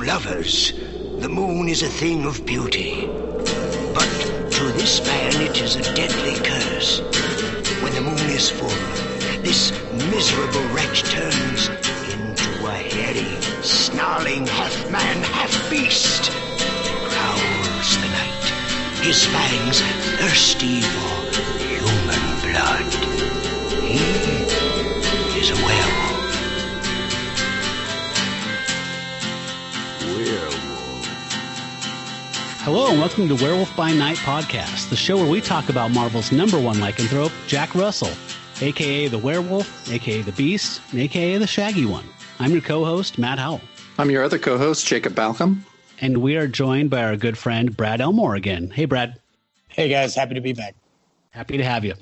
lovers, the moon is a thing of beauty. But to this man it is a deadly curse. When the moon is full, this miserable wretch turns into a hairy, snarling half-man, half-beast. Prowls the night, his fangs thirsty for human blood. He is a werewolf. Hello and welcome to Werewolf by Night podcast, the show where we talk about Marvel's #1 lycanthrope, Jack Russell, a.k.a. the Werewolf, a.k.a. the Beast, and a.k.a. the Shaggy One. I'm your co-host, Matt Howell. I'm your other co-host, Jacob Balcom. And we are joined by our good friend, Brad Elmore again. Hey, Brad. Hey, guys. Happy to be back. Happy to have you.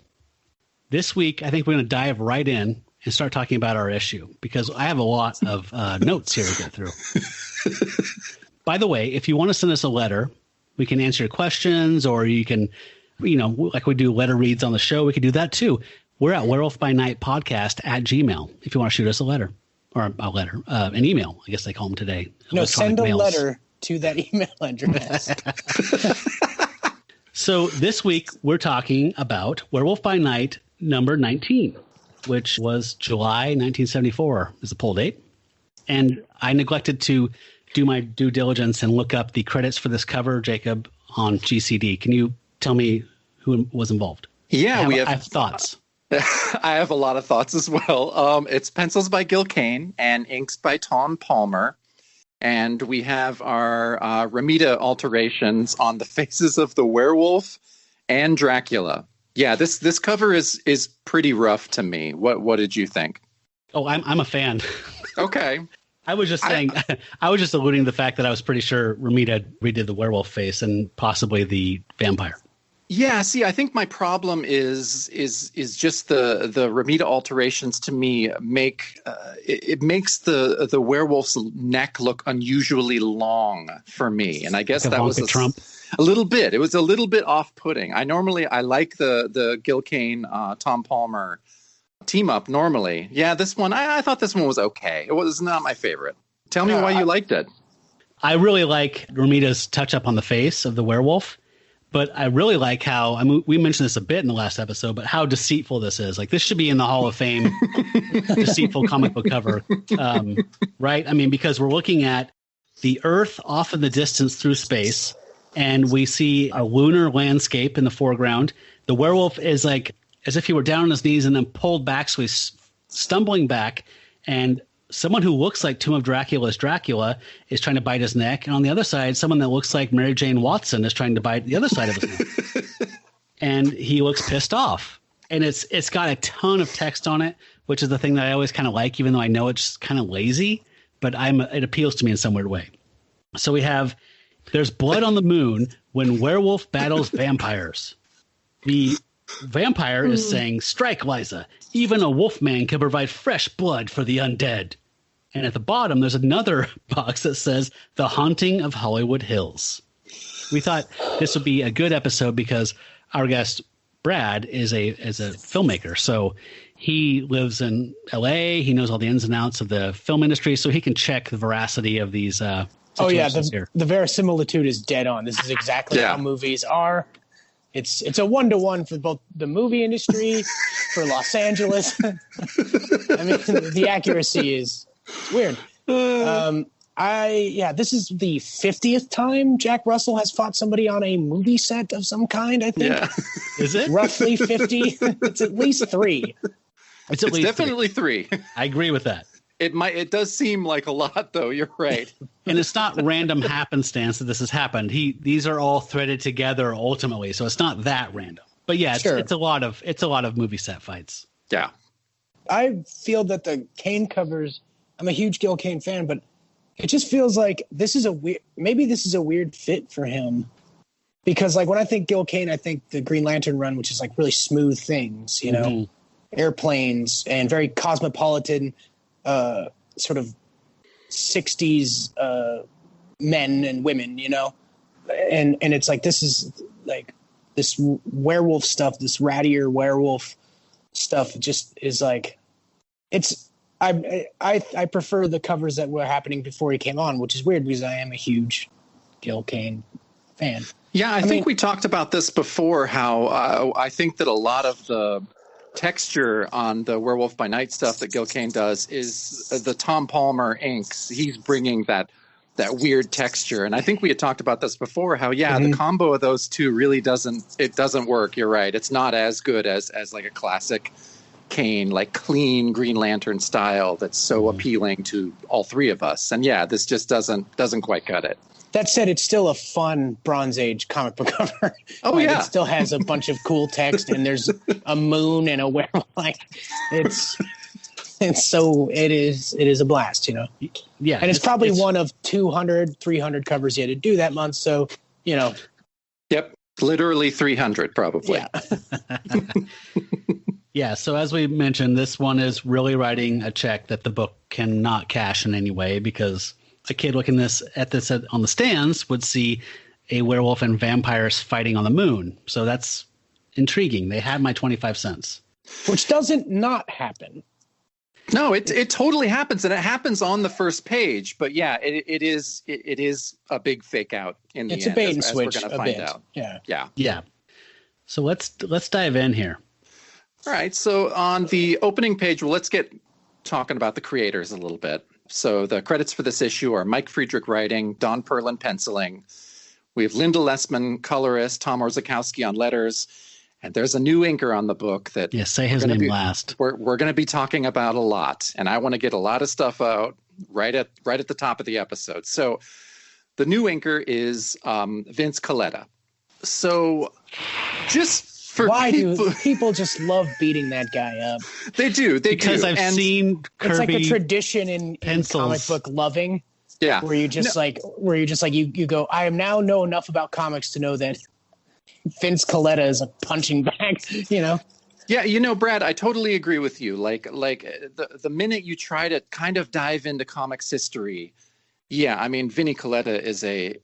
This week, I think we're going to dive right in and start talking about our issue, because I have a lot of notes here to get through. By the way, if you want to send us a letter, we can answer your questions, or you can, like we do letter reads on the show, we can do that too. We're at werewolfbynightpodcast@gmail.com if you want to shoot us a letter, or an email, I guess they call them today. No, send a letter to that email address. So this week we're talking about Werewolf by Night number 19, which was July 1974 is the poll date. And I neglected to do my due diligence and look up the credits for this cover, Jacob, on GCD. Can you tell me who was involved? Yeah, I have thoughts. I have a lot of thoughts as well. It's pencils by Gil Kane and inks by Tom Palmer. And we have our Ramita alterations on the faces of the werewolf and Dracula. Yeah, this cover is pretty rough to me. What did you think? Oh, I'm a fan. Okay. I was just saying, I was just alluding to the fact that I was pretty sure Ramita redid the werewolf face and possibly the vampire. Yeah, see, I think my problem is just the Ramita alterations to me makes the werewolf's neck look unusually long for me, and I guess like that was a little bit. It was a little bit off-putting. I like the Gil Kane Tom Palmer team up normally. Yeah, this one I thought this one was okay. It was not my favorite. Tell me why you liked it. I really like Ramita's touch up on the face of the werewolf. But I really like how, we mentioned this a bit in the last episode, but how deceitful this is. Like, this should be in the Hall of Fame, deceitful comic book cover, right? I mean, because we're looking at the Earth off in the distance through space, and we see a lunar landscape in the foreground. The werewolf is like as if he were down on his knees and then pulled back, so he's stumbling back, and someone who looks like Tomb of Dracula's Dracula is trying to bite his neck. And on the other side, someone that looks like Mary Jane Watson is trying to bite the other side of his neck. And he looks pissed off. And it's got a ton of text on it, which is the thing that I always kind of like, even though I know it's kind of lazy, but it appeals to me in some weird way. So there's blood on the moon when werewolf battles vampires. The vampire is saying, "Strike, Lissa. Even a wolfman can provide fresh blood for the undead." And at the bottom, there's another box that says, "The Haunting of Hollywood Hills." We thought this would be a good episode because our guest, Brad, is a filmmaker. So he lives in L.A. He knows all the ins and outs of the film industry, so he can check the veracity of these situations here. The verisimilitude is dead on. This is exactly how movies are. It's a 1-to-1 for both the movie industry, for Los Angeles. I mean, the accuracy is weird. This is the 50th time Jack Russell has fought somebody on a movie set of some kind, I think. Yeah. Is it? Roughly 50. It's at least 3. It's definitely 3. I agree with that. It does seem like a lot, though. You're right. And it's not random happenstance that this has happened. These are all threaded together ultimately, so it's not that random. But yeah, it's a lot of movie set fights. Yeah. I feel that the Kane covers, I'm a huge Gil Kane fan, but it just feels like this is a weird fit for him. Because like when I think Gil Kane, I think the Green Lantern run, which is like really smooth things, airplanes and very cosmopolitan, sort of 60s men and women, and it's like this is like this werewolf stuff, this rattier werewolf stuff just is like it's I prefer the covers that were happening before he came on, which is weird because I am a huge Gil Kane fan. Yeah, I think we talked about this before, how I think that a lot of the texture on the Werewolf by Night stuff that Gil Kane does is the Tom Palmer inks. He's bringing that weird texture. And I think we had talked about this before, how, the combo of those two really doesn't work. You're right. It's not as good as like a classic Kane, like clean Green Lantern style that's so appealing to all three of us. And this just doesn't quite cut it. That said, it's still a fun Bronze Age comic book cover. Oh, It still has a bunch of cool text, and there's a moon and a werewolf. Like, it is a blast, you know? Yeah. And it's probably one of 200, 300 covers he had to do that month. So, you know. Yep. Literally 300, probably. Yeah. Yeah. So as we mentioned, this one is really writing a check that the book cannot cash in any way, because a kid looking at this on the stands would see a werewolf and vampires fighting on the moon. So that's intriguing. They had my 25 cents. Which doesn't not happen. No, it totally happens, and it happens on the first page. But it is a big fake out in the end. It's a bait and switch. We're going to find out. Yeah. So let's dive in here. All right. So on the opening page, well, let's get talking about the creators a little bit. So the credits for this issue are Mike Friedrich writing, Don Perlin penciling. We have Linda Lessman, colorist, Tom Orzechowski on letters. And there's a new inker on the book that say his name last. We're going to be talking about a lot, and I want to get a lot of stuff out right at the top of the episode. So the new inker is Vince Colletta. So just for do people just love beating that guy up? They do. Because I've seen Kirby. It's like a tradition in comic book loving. Yeah. Where you just you go, I now know enough about comics to know that Vince Colletta is a punching bag, you know? Yeah, Brad, I totally agree with you. Like the minute you try to kind of dive into comics history, I mean, Vinnie Colletta is a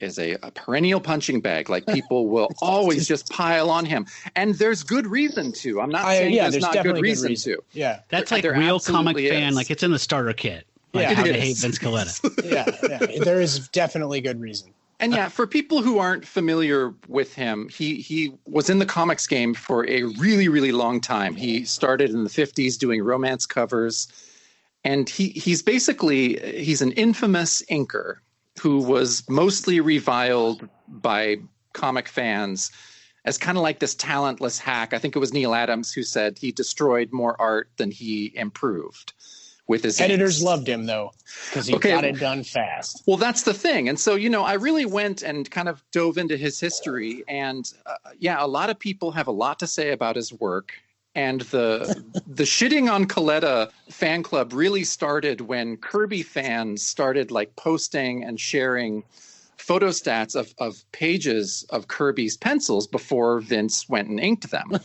perennial punching bag. Like, people will always just pile on him, and there's good reason to. I'm not saying there's not good reason to. Yeah, that's like real comic fan. Like, it's in the starter kit. Like, how they hate Vince Colletta. yeah, there is definitely good reason. And for people who aren't familiar with him, he was in the comics game for a really, really long time. He started in the 50s doing romance covers. And he's an infamous inker who was mostly reviled by comic fans as kind of like this talentless hack. I think it was Neil Adams who said he destroyed more art than he improved with his editors inks. Loved him, though, because he got it done fast. Well, that's the thing. And so, I really went and kind of dove into his history. And a lot of people have a lot to say about his work. And the shitting on Colletta fan club really started when Kirby fans started like posting and sharing photostats of pages of Kirby's pencils before Vince went and inked them.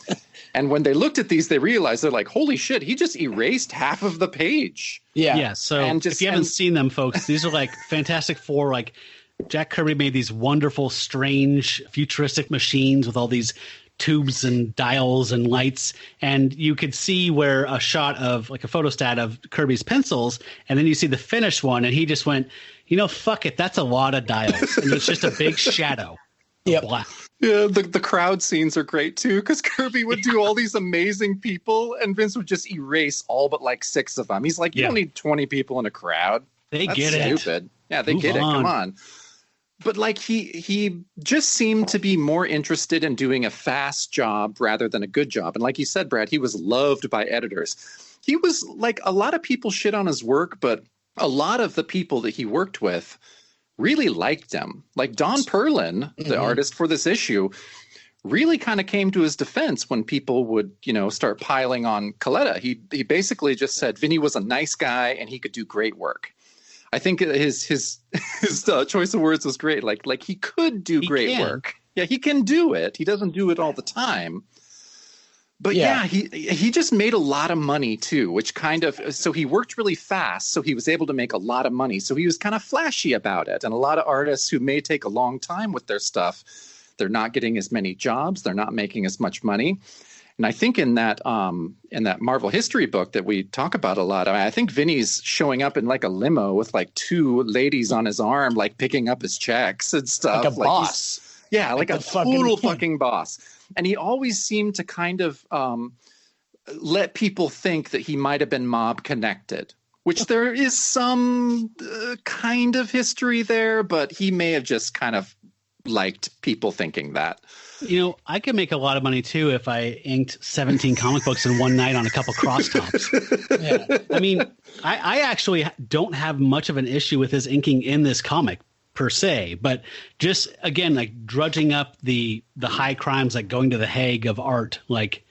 And when they looked at these, they realized, they're like, holy shit, he just erased half of the page. Yeah. So if you haven't seen them, folks, these are like Fantastic Four. Like, Jack Kirby made these wonderful, strange, futuristic machines with all these tubes and dials and lights, and you could see where a shot of like a photostat of Kirby's pencils, and then you see the finished one, and he just went, fuck it, that's a lot of dials, and it's just a big shadow. Black. Yeah, the crowd scenes are great too, because Kirby would do all these amazing people, and Vince would just erase all but like 6 of them. He's like, you don't need 20 people in a crowd. That's get it. Stupid. Yeah, they get it. Come on. But like he just seemed to be more interested in doing a fast job rather than a good job. And like you said, Brad, he was loved by editors. He was like, a lot of people shit on his work, but a lot of the people that he worked with really liked him. Like Don Perlin, the artist for this issue, really kind of came to his defense when people would, start piling on Colletta. He basically just said Vinny was a nice guy and he could do great work. I think his choice of words was great. Like he could do great work. Yeah, he can do it. He doesn't do it all the time. But he just made a lot of money too, which so he worked really fast. So he was able to make a lot of money. So he was kind of flashy about it. And a lot of artists who may take a long time with their stuff, they're not getting as many jobs. They're not making as much money. And I think in that Marvel history book that we talk about a lot, I think Vinny's showing up in like a limo with like two ladies on his arm, like picking up his checks and stuff. Like a boss. Yeah, like a total fucking boss. And he always seemed to kind of let people think that he might have been mob connected, which there is some kind of history there, but he may have just kind of liked people thinking that. You know, I could make a lot of money too if I inked 17 comic books in one night on a couple crosstops. Yeah. I mean, I actually don't have much of an issue with his inking in this comic per se, but just again, like drudging up the high crimes, like going to the Hague of art, like,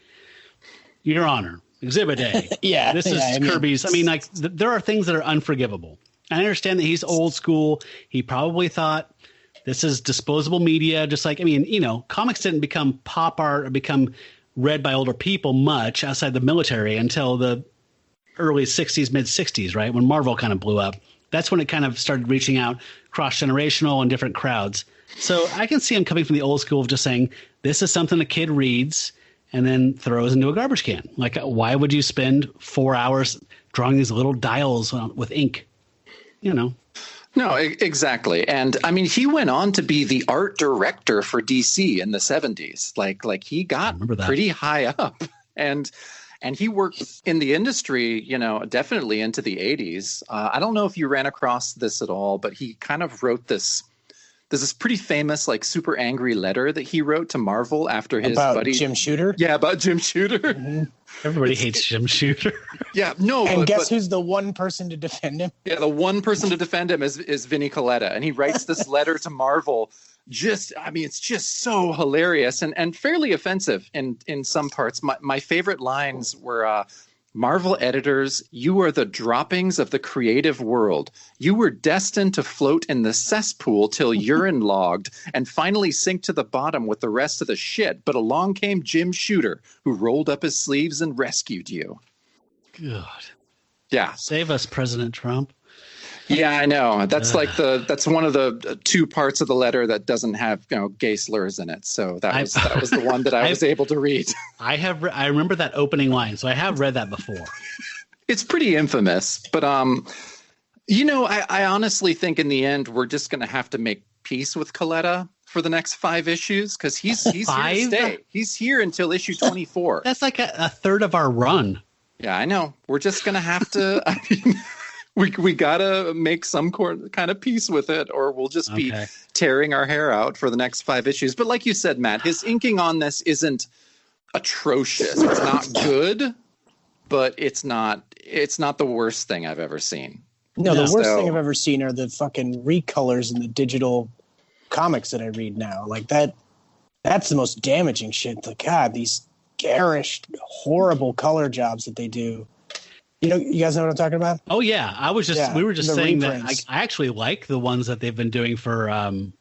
Your Honor, Exhibit A. Yeah. This is Kirby's. I mean, like there are things that are unforgivable. I understand that he's old school. He probably thought, this is disposable media, just like, I mean, you know, comics didn't become pop art or become read by older people much outside the military until the early 60s, mid 60s, right? When Marvel kind of blew up. That's when it kind of started reaching out cross-generational and different crowds. So I can see him coming from the old school of just saying, this is something a kid reads and then throws into a garbage can. Like, why would you spend 4 hours drawing these little dials with ink? You know. No, exactly. And I mean, he went on to be the art director for DC in the 70s. Like he got pretty high up, and he worked in the industry, you know, definitely into the 80s. I don't know if you ran across this at all, but he kind of wrote this. There's this pretty famous, like, super angry letter that he wrote to Marvel after his buddy Jim Shooter. Yeah, about Jim Shooter. Mm-hmm. Everybody hates Jim Shooter. Yeah, no. And guess who's the one person to defend him? Yeah, the one person to defend him is Vinnie Coletta, and he writes this letter to Marvel. It's just so hilarious and fairly offensive in some parts. My favorite lines were. Marvel editors, you are the droppings of the creative world. You were destined to float in the cesspool till urine logged and finally sink to the bottom with the rest of the shit. But along came Jim Shooter, who rolled up his sleeves and rescued you. God. Yeah. Save us, President Trump. Yeah, I know. That's that's one of the two parts of the letter that doesn't have, you know, gay slurs in it. So that was the one that I was able to read. I remember that opening line, so I have read that before. It's pretty infamous, but you know, I honestly think in the end we're just going to have to make peace with Coletta for the next 5 issues because he's here to stay. He's here until issue 24. That's like a third of our run. Yeah, I know. We're just going to have to. I mean, we gotta make some kind of peace with it, or we'll just be tearing our hair out for the next 5 issues. But like you said, Matt, his inking on this isn't atrocious. It's not good, but it's not the worst thing I've ever seen. No, the worst thing I've ever seen are the fucking recolors in the digital comics that I read now. Like that's the most damaging shit. Like, God, these garish, horrible color jobs that they do. You know, you guys know what I'm talking about? Oh yeah, we were just saying reprints. That I actually like the ones that they've been doing for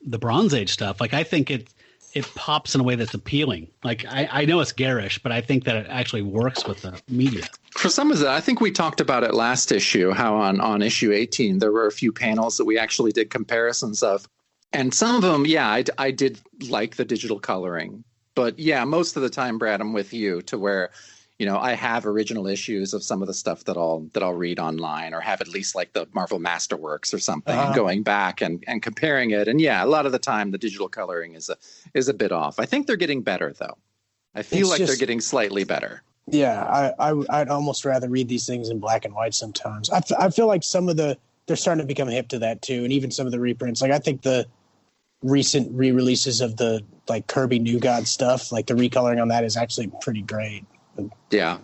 the Bronze Age stuff. Like, I think it pops in a way that's appealing. Like, I know it's garish, but I think that it actually works with the media. For some of that, I think we talked about it last issue, how on issue 18 there were a few panels that we actually did comparisons of, and some of them, yeah, I did like the digital coloring, but yeah, most of the time, Brad, I'm with you to where, you know, I have original issues of some of the stuff that I'll read online, or have at least like the Marvel Masterworks or something, and going back and comparing it. And yeah, a lot of the time the digital coloring is a bit off. I think they're getting better though. I feel like they're getting slightly better. Yeah, I'd almost rather read these things in black and white sometimes. I feel like they're starting to become hip to that too, and even some of the reprints. Like, I think the recent re-releases of the like Kirby New God stuff, like the recoloring on that is actually pretty great. Yeah.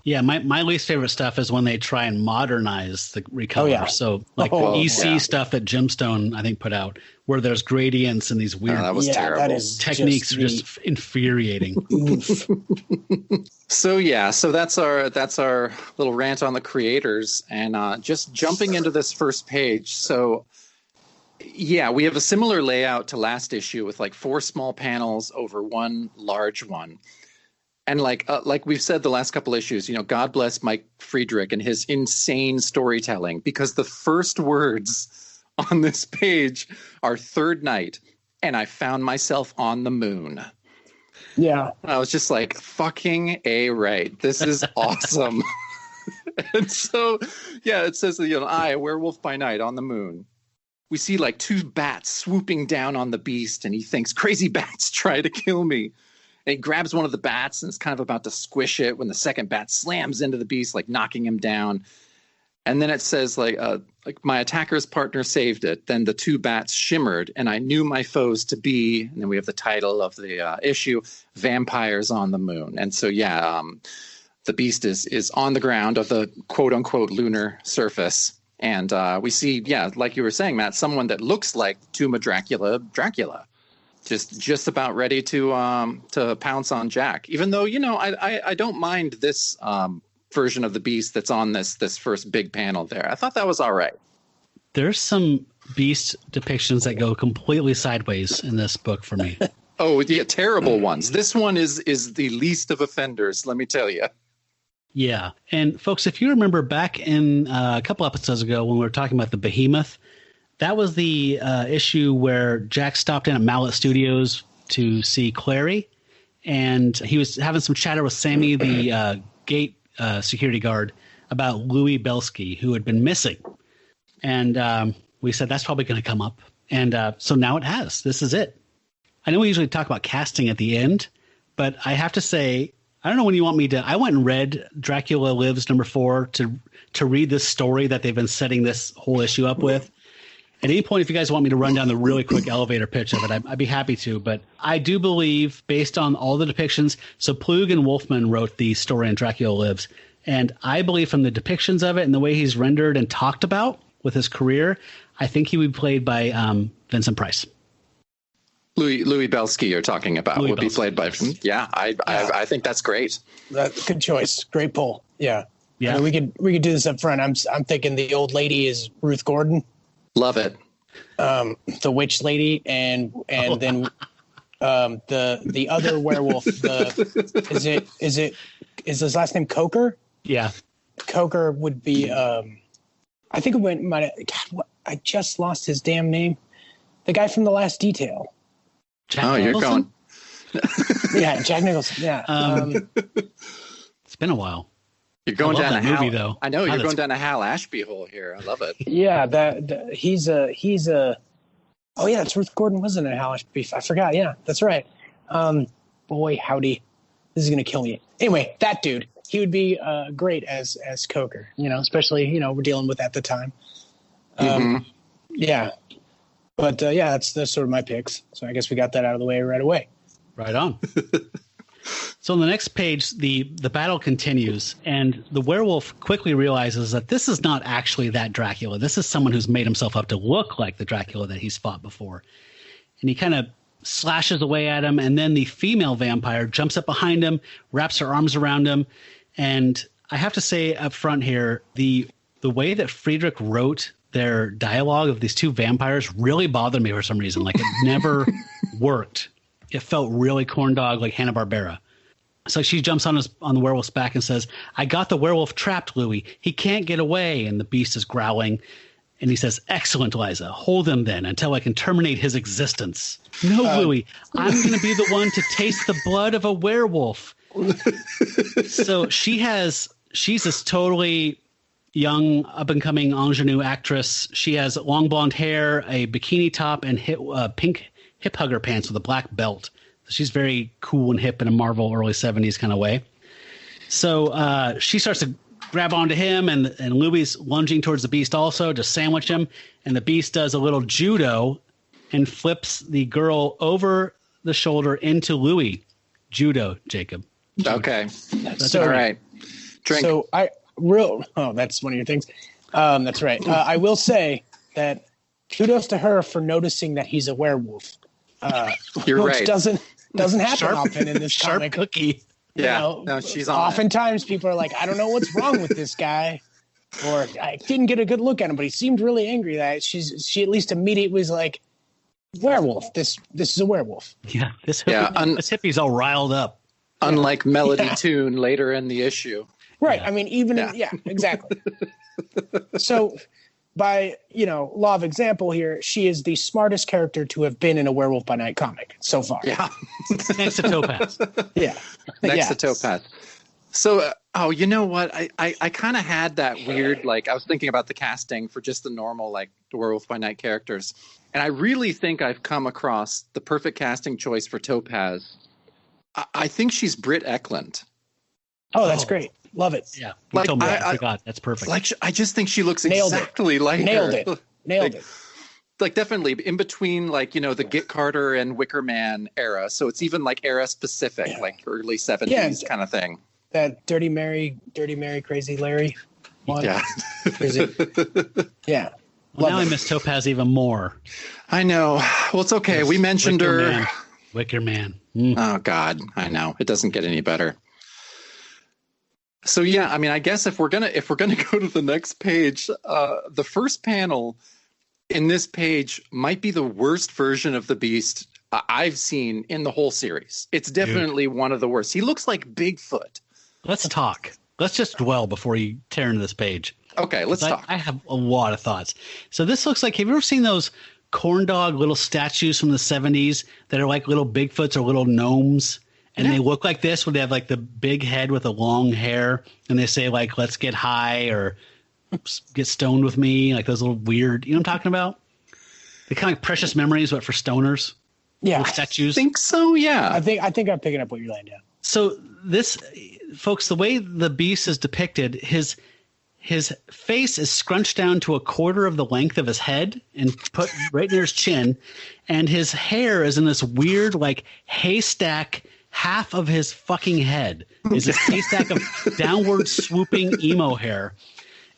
Yeah, my least favorite stuff is when they try and modernize the recolor. Oh, yeah. So like the EC stuff that Gemstone, I think, put out, where there's gradients and these weird that was terrible. That is techniques are just infuriating. So that's our little rant on the creators, and just jumping into this first page. So yeah, we have a similar layout to last issue with like 4 small panels over one large one. And like we've said the last couple issues, you know, God bless Mike Friedrich and his insane storytelling, because the first words on this page are "third night, and I found myself on the moon." Yeah. I was just like, fucking A right. This is awesome. And so, yeah, it says, I, a werewolf by night on the moon. We see like 2 bats swooping down on the beast, and he thinks, crazy bats try to kill me. And he grabs one of the bats and is kind of about to squish it when the second bat slams into the beast, like knocking him down. And then it says, like my attacker's partner saved it. Then the 2 bats shimmered, and I knew my foes to be, and then we have the title of the issue, Vampires on the Moon. And so, the beast is on the ground of the quote-unquote lunar surface. And we see, like you were saying, Matt, someone that looks like Tomb of Dracula, just about ready to pounce on Jack. Even though, I don't mind this version of the beast that's on this first big panel there. I thought that was all right. There's some beast depictions that go completely sideways in this book for me. Oh, yeah, terrible ones. This one is the least of offenders, let me tell you. Yeah. And folks, if you remember back in a couple episodes ago when we were talking about the Behemoth, that was the issue where Jack stopped in at Mallet Studios to see Clary. And he was having some chatter with Sammy, the gate security guard, about Louis Belsky, who had been missing. And we said, that's probably going to come up. And so now it has. This is it. I know we usually talk about casting at the end, but I have to say, I don't know when you want me to. I went and read Dracula Lives #4 to read this story that they've been setting this whole issue up with. At any point, if you guys want me to run down the really quick elevator pitch of it, I'd be happy to. But I do believe, based on all the depictions, so Plug and Wolfman wrote the story in Dracula Lives. And I believe from the depictions of it and the way he's rendered and talked about with his career, I think he would be played by Vincent Price. Louis Belsky you're talking about would be played by him. Yeah, I think that's great. Good choice. Great pull. Yeah. Yeah. I mean, we could do this up front. I'm thinking the old lady is Ruth Gordon. Love it. The witch lady and then the other werewolf, is his last name Coker? Yeah. Coker would be I think it went I just lost his damn name. The guy from The Last Detail. Jack You're Nicholson? going. Yeah, Jack Nicholson. Yeah. It's been a while. You're going down a movie, though. I know you're going down a Hal Ashby hole here. I love it. Yeah, he's a. Oh yeah, it's Ruth Gordon, wasn't it? Hal Ashby. I forgot. Yeah, that's right. Boy, howdy, this is gonna kill me. Anyway, that dude, he would be great as Coker. Especially we're dealing with at the time. Yeah. But that's sort of my picks. So I guess we got that out of the way right away. Right on. So on the next page, the battle continues, and the werewolf quickly realizes that this is not actually that Dracula. This is someone who's made himself up to look like the Dracula that he's fought before. And he kind of slashes away at him, and then the female vampire jumps up behind him, wraps her arms around him. And I have to say up front here, the way that Friedrich wrote their dialogue of these 2 vampires really bothered me for some reason. Like, it never worked. It felt really corndog, like Hanna-Barbera. So she jumps on the werewolf's back and says, I got the werewolf trapped, Louis. He can't get away. And the beast is growling. And he says, excellent, Liza. Hold him then until I can terminate his existence. No, Louis, I'm going to be the one to taste the blood of a werewolf. So she's this totally young, up-and-coming ingenue actress. She has long blonde hair, a bikini top, and pink hip hugger pants with a black belt. She's very cool and hip in a Marvel early 70s kind of way. So she starts to grab onto him, and Louis lunging towards the beast also to sandwich him. And the beast does a little judo and flips the girl over the shoulder into Louis. Judo, Jacob. Okay. That's all right. Drink. So that's one of your things. That's right. I will say that kudos to her for noticing that he's a werewolf. You're which right. doesn't happen often in this sharp comic. She No, she's on. Oftentimes people are like, I don't know what's wrong with this guy, or I didn't get a good look at him, but he seemed really angry. That she at least immediately was like, werewolf. This is a werewolf. Yeah, this hippie's all riled up. Unlike Melody Tune later in the issue. Right. I mean, exactly. So by law of example here, she is the smartest character to have been in a Werewolf by Night comic so far. Yeah. Next to Topaz. Yeah. Next to Topaz. So, you know what? I kind of had that weird, I was thinking about the casting for just the normal, Werewolf by Night characters. And I really think I've come across the perfect casting choice for Topaz. I think she's Britt Eklund. Oh, that's great. Love it. Yeah. You told me that. I forgot. That's perfect. I just think she looks exactly like Nailed her. it. Nailed it. Definitely in between, the Get Carter and Wicker Man era. So it's even era specific, early 70s kind of thing. That Dirty Mary, Crazy Larry one. Yeah. Crazy. Yeah. Well, now I miss Topaz even more. I know. Well, it's okay. We mentioned her. Wicker Man. Oh, God. I know. It doesn't get any better. So, yeah, I mean, I guess if we're gonna go to the next page, the first panel in this page might be the worst version of the Beast I've seen in the whole series. It's definitely one of the worst. He looks like Bigfoot. Let's talk. Let's just dwell before you tear into this page. Okay, let's talk. I have a lot of thoughts. So this looks like, have you ever seen those corn dog little statues from the 70s that are like little Bigfoots or little gnomes? And they look like this, where they have the big head with the long hair, and they say let's get high or get stoned with me, those little weird, you know what I'm talking about? They kind of like Precious Memories, but for stoners. Yeah, statues. I think so. Yeah, I think I'm picking up what you're laying down. So this, folks, the way the Beast is depicted, his face is scrunched down to a quarter of the length of his head and put right near his chin, and his hair is in this weird haystack. Half of his fucking head is a haystack of downward swooping emo hair.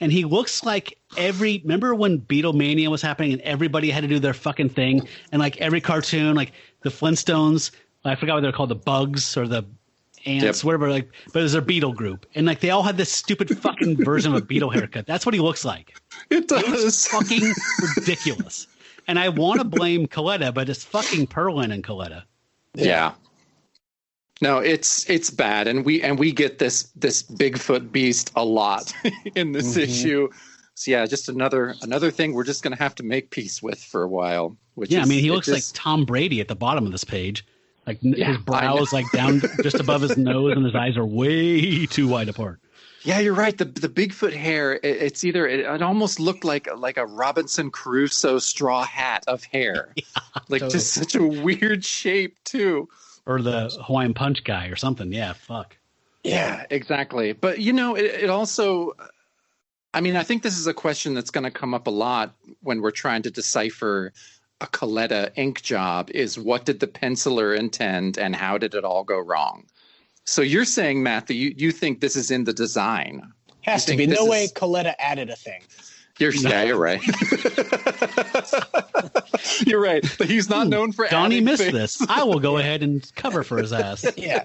And he looks like remember when Beatlemania was happening and everybody had to do their fucking thing? And every cartoon, the Flintstones, I forgot what they're called, the Bugs or the Ants, whatever, but it was their Beatle group. And they all had this stupid fucking version of a Beatle haircut. That's what he looks like. It does. It's fucking ridiculous. And I want to blame Coletta, but it's fucking Perlin and Coletta. Yeah. No, it's bad, and we get this Bigfoot Beast a lot in this issue. So yeah, just another thing we're just gonna have to make peace with for a while. He looks like Tom Brady at the bottom of this page. His brow is down just above his nose, and his eyes are way too wide apart. Yeah, you're right. The Bigfoot hair, it almost looked like a Robinson Crusoe straw hat of hair. Totally. Just such a weird shape too. Or the Hawaiian Punch guy or something. Yeah, fuck. Yeah, exactly. But, it also, I think this is a question that's going to come up a lot when we're trying to decipher a Coletta ink job is what did the penciler intend and how did it all go wrong? So you're saying, Matt, that you think this is in the design. Has to be. No way Coletta added a thing. You're right. You're right. But he's not known for Donnie missed things. this. I will go ahead and cover for his ass. Yeah.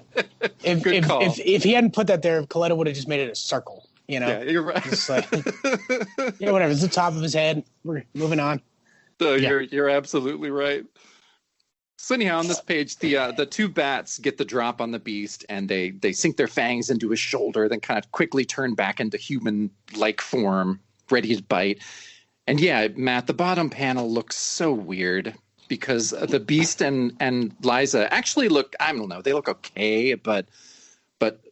If he hadn't put that there, Coletta would have just made it a circle. Yeah, you're right. Just whatever. It's the top of his head. We're moving on. You're absolutely right. So anyhow, on this page, the two bats get the drop on the Beast, and they sink their fangs into his shoulder, then kind of quickly turn back into human-like form, ready to bite. And yeah, Matt, the bottom panel looks so weird because the Beast and Lissa actually look, I don't know, they look okay, but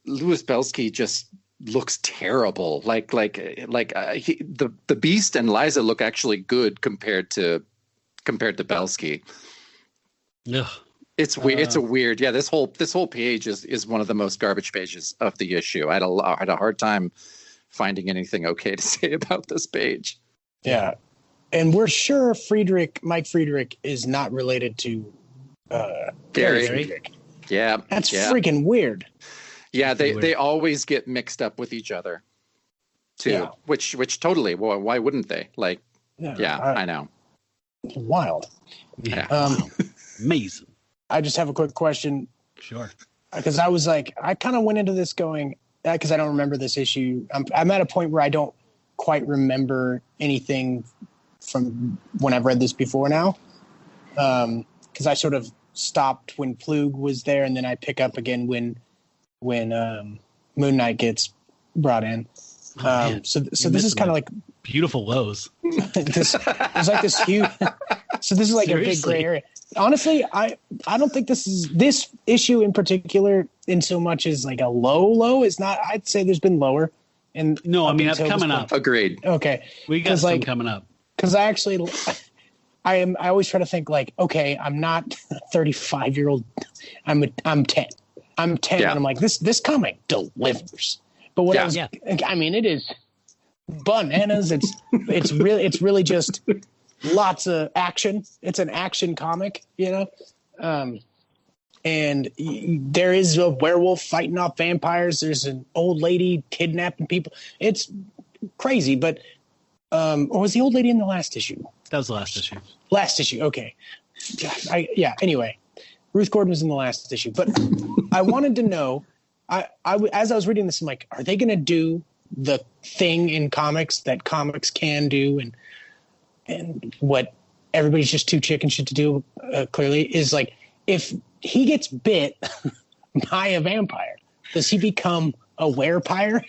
Louis Belsky just looks terrible. The Beast and Lissa look actually good compared to Belsky. Ugh. It's weird. It's a weird. Yeah, this whole page is one of the most garbage pages of the issue. I had a hard time finding anything okay to say about this page. Yeah, and we're sure Mike Friedrich is not related to Gary Friedrich. Yeah, that's freaking weird. Yeah, they always get mixed up with each other, too. Yeah. Which totally. Well, why wouldn't they? I know. Wild. Yeah. Amazing. I just have a quick question. Sure. Because I kind of went into this going, because I don't remember this issue. I'm at a point where I don't quite remember anything from when I've read this before now. Because I sort of stopped when Plug was there, and then I pick up again when Moon Knight gets brought in. So this is kind of like beautiful lows. There's like this huge. So this is like Seriously. a big gray area. Honestly, I don't think this issue in particular, in so much as like a low is not. I'd say there's been lower. And No, I mean, it's coming up. Agreed. Okay, We got some coming up. because I always try to think like, okay, I'm not a 35-year-old. I'm 10. I'm 10, Yeah. and I'm like, this comic delivers. But what I mean, it is bananas. It's really just lots of action. It's an action comic, and there is a werewolf fighting off vampires. There's an old lady kidnapping people. It's crazy, but or was the old lady in the last issue? That was the last issue. Last issue, okay. Anyway, Ruth Gordon was in the last issue, but I wanted to know. As I was reading this, I'm like, are they going to do the thing in comics that comics can do, and what everybody's just too chicken shit to do? Clearly, is like if he gets bit by a vampire, does he become a werepire?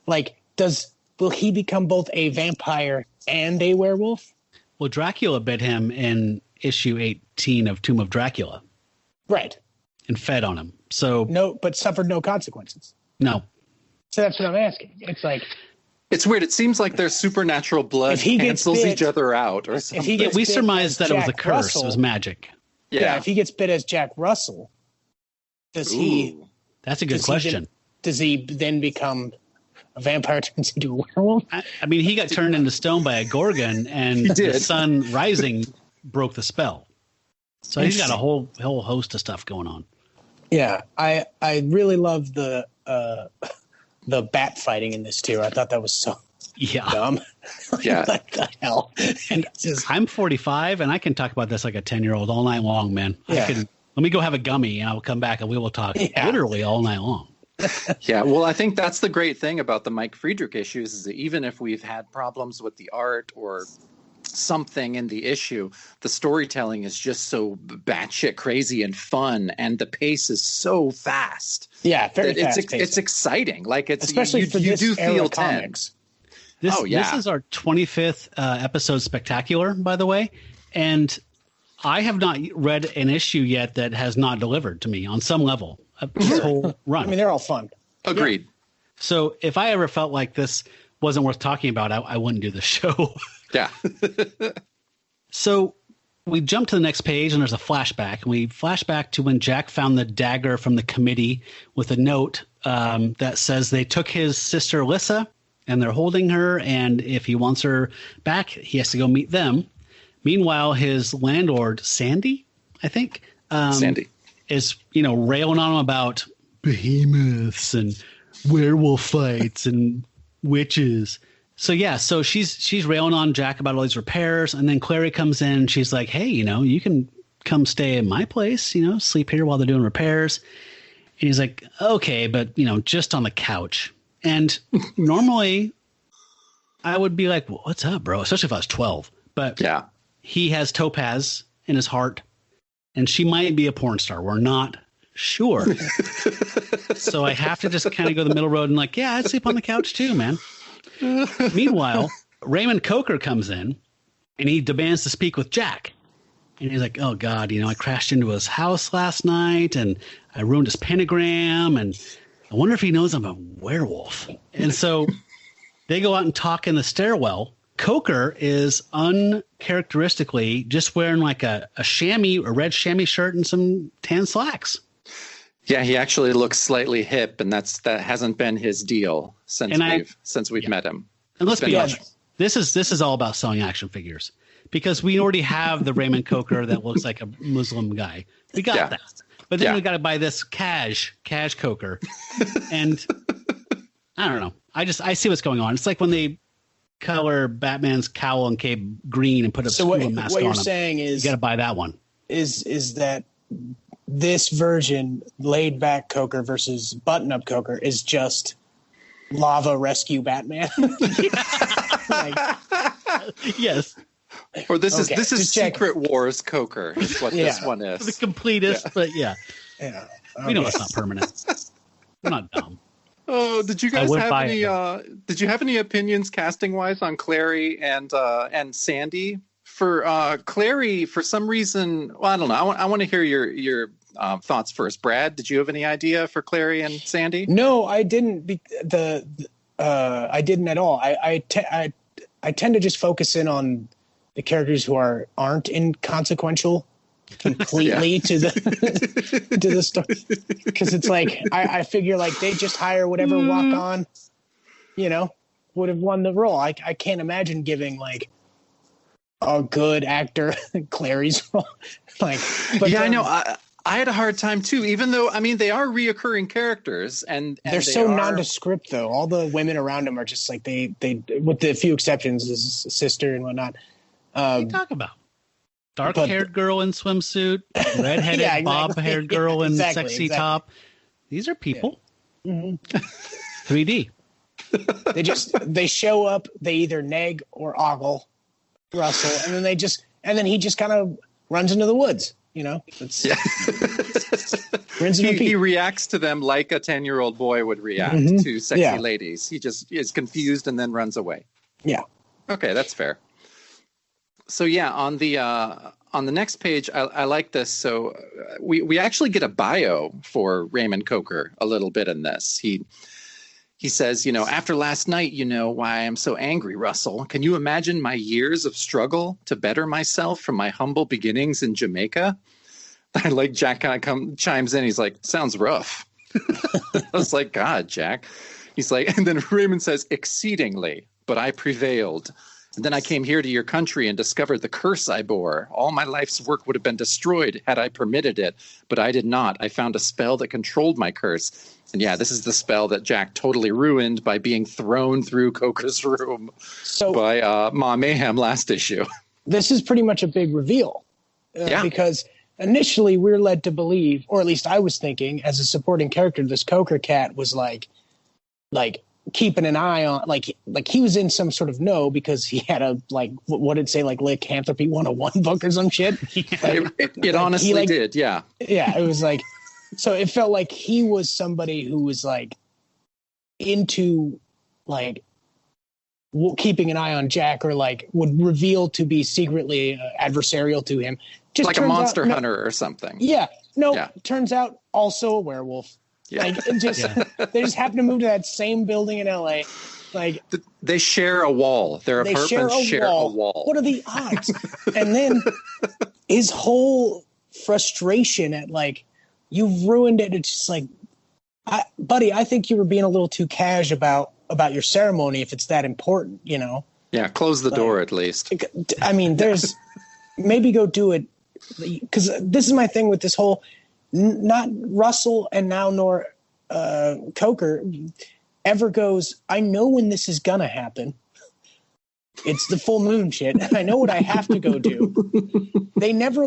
Like, will he become both a vampire and a werewolf? Well, Dracula bit him in issue 18 of Tomb of Dracula. Right. And fed on him. So no, but suffered no consequences. No. So that's what I'm asking. It's like, it's weird. It seems like their supernatural blood cancels each other out or something. We surmised that it was a curse. Russell, it was magic. Yeah. If he gets bit as Jack Russell, does he? That's a good question. Does he then become a vampire turns into a werewolf? I mean, he got turned into stone by a gorgon, and the sun rising broke the spell. So he's got a whole host of stuff going on. Yeah, I really love the bat fighting in this too. I thought that was so dumb. Yeah. What the hell? And I'm 45, and I can talk about this like a 10-year-old all night long, man. Yeah. Let me go have a gummy, and I'll come back, and we will talk literally all night long. Yeah, well, I think that's the great thing about the Mike Friedrich issues is that even if we've had problems with the art or something in the issue, the storytelling is just so batshit crazy and fun, and the pace is so fast. Yeah, very fast. It's exciting. Like it's especially for you this do era feel comics. This is our 25th episode spectacular, by the way, and I have not read an issue yet that has not delivered to me on some level. This whole run. I mean, they're all fun. Agreed. Yeah. So if I ever felt like this wasn't worth talking about, I wouldn't do the show. Yeah. So we jump to the next page, and there's a flashback. And we flash back to when Jack found the dagger from the committee with a note that says they took his sister Lissa, and they're holding her, and if he wants her back, he has to go meet them. Meanwhile, his landlord, Sandy, I think, Sandy, is railing on him about behemoths and werewolf fights and witches. So she's railing on Jack about all these repairs, and then Clary comes in. And she's like, "Hey, you can come stay at my place. Sleep here while they're doing repairs." And he's like, "Okay, but just on the couch." And normally, I would be like, well, "What's up, bro?" Especially if I was 12. But yeah, he has topaz in his heart, and she might be a porn star. We're not sure. So I have to just kind of go the middle road and like, yeah, I'd sleep on the couch too, man. Meanwhile, Raymond Coker comes in, and he demands to speak with Jack. And he's like, oh, God, I crashed into his house last night, and I ruined his pentagram, and I wonder if he knows I'm a werewolf. And so they go out and talk in the stairwell. Coker is uncharacteristically just wearing like a red chamois shirt and some tan slacks. Yeah, he actually looks slightly hip, and that hasn't been his deal since we've met him. And let's be honest, this is all about selling action figures, because we already have the Raymond Coker that looks like a Muslim guy. We got that, but then we got to buy this cash Coker, and I don't know. I see what's going on. It's like when they color Batman's cowl and cape green and put a school mask on him. What you're saying is you got to buy that one. Is that this version, laid back Coker versus button up Coker, is just lava rescue Batman? Yes. Or this is Secret Wars Coker is what this one is. The completest, but yeah. Okay. We know it's not permanent. We're not dumb. Oh So, did you guys have any? Did you have any opinions casting wise on Clary and Sandy? For Clary, for some reason, well, I don't know. I want to hear your thoughts first. Brad, did you have any idea for Clary and Sandy? No, I didn't. I didn't at all. I tend to just focus in on the characters who aren't inconsequential completely to the story, because it's like I figure like they just hire whatever walk on, would have won the role. I can't imagine giving like a good actor Clary's role. I know. I had a hard time too, even though they are reoccurring characters and they're so nondescript though. All the women around him are just like they with the few exceptions, his sister and whatnot. What are you talking about? Dark-haired girl in swimsuit, red-headed bob-haired girl in sexy top. These are people. Yeah. Mm-hmm. 3D. They show up. They either neg or ogle Russell, and then he just kind of runs into the woods. He reacts to them like a 10-year-old boy would react to sexy ladies. He just is confused and then runs away. Yeah. Okay, that's fair. So on the next page, I like this. So we actually get a bio for Raymond Coker a little bit in this. He says, after last night, why I am so angry, Russell. Can you imagine my years of struggle to better myself from my humble beginnings in Jamaica? I like Jack kind of chimes in. He's like, sounds rough. I was like, God, Jack. He's like, and then Raymond says, exceedingly, but I prevailed. And then I came here to your country and discovered the curse I bore. All my life's work would have been destroyed had I permitted it, but I did not. I found a spell that controlled my curse. And this is the spell that Jack totally ruined by being thrown through Coker's room by Ma Mayhem last issue. This is pretty much a big reveal. Because initially we're led to believe, or at least I was thinking, as a supporting character, this Coker cat was like keeping an eye on, like he was in some sort of know because he had a, like, what did it say, like lycanthropy 101 book or some shit. It honestly did. Yeah. Yeah. It was like, so it felt like he was somebody who was like into like keeping an eye on Jack, or like would reveal to be secretly adversarial to him. Just like a monster hunter or something. Yeah. No, turns out also a werewolf. Yeah. Like they just happen to move to that same building in LA. Like they share a wall. Their apartments share a wall. What are the odds? And then his whole frustration at like, you've ruined it. It's just like, buddy, I think you were being a little too cash about your ceremony if it's that important, Yeah, close the door at least. There's maybe go do it, because this is my thing with this whole. Not Russell and now nor Coker ever goes, I know when this is gonna happen. It's the full moon shit. I know what I have to go do. They never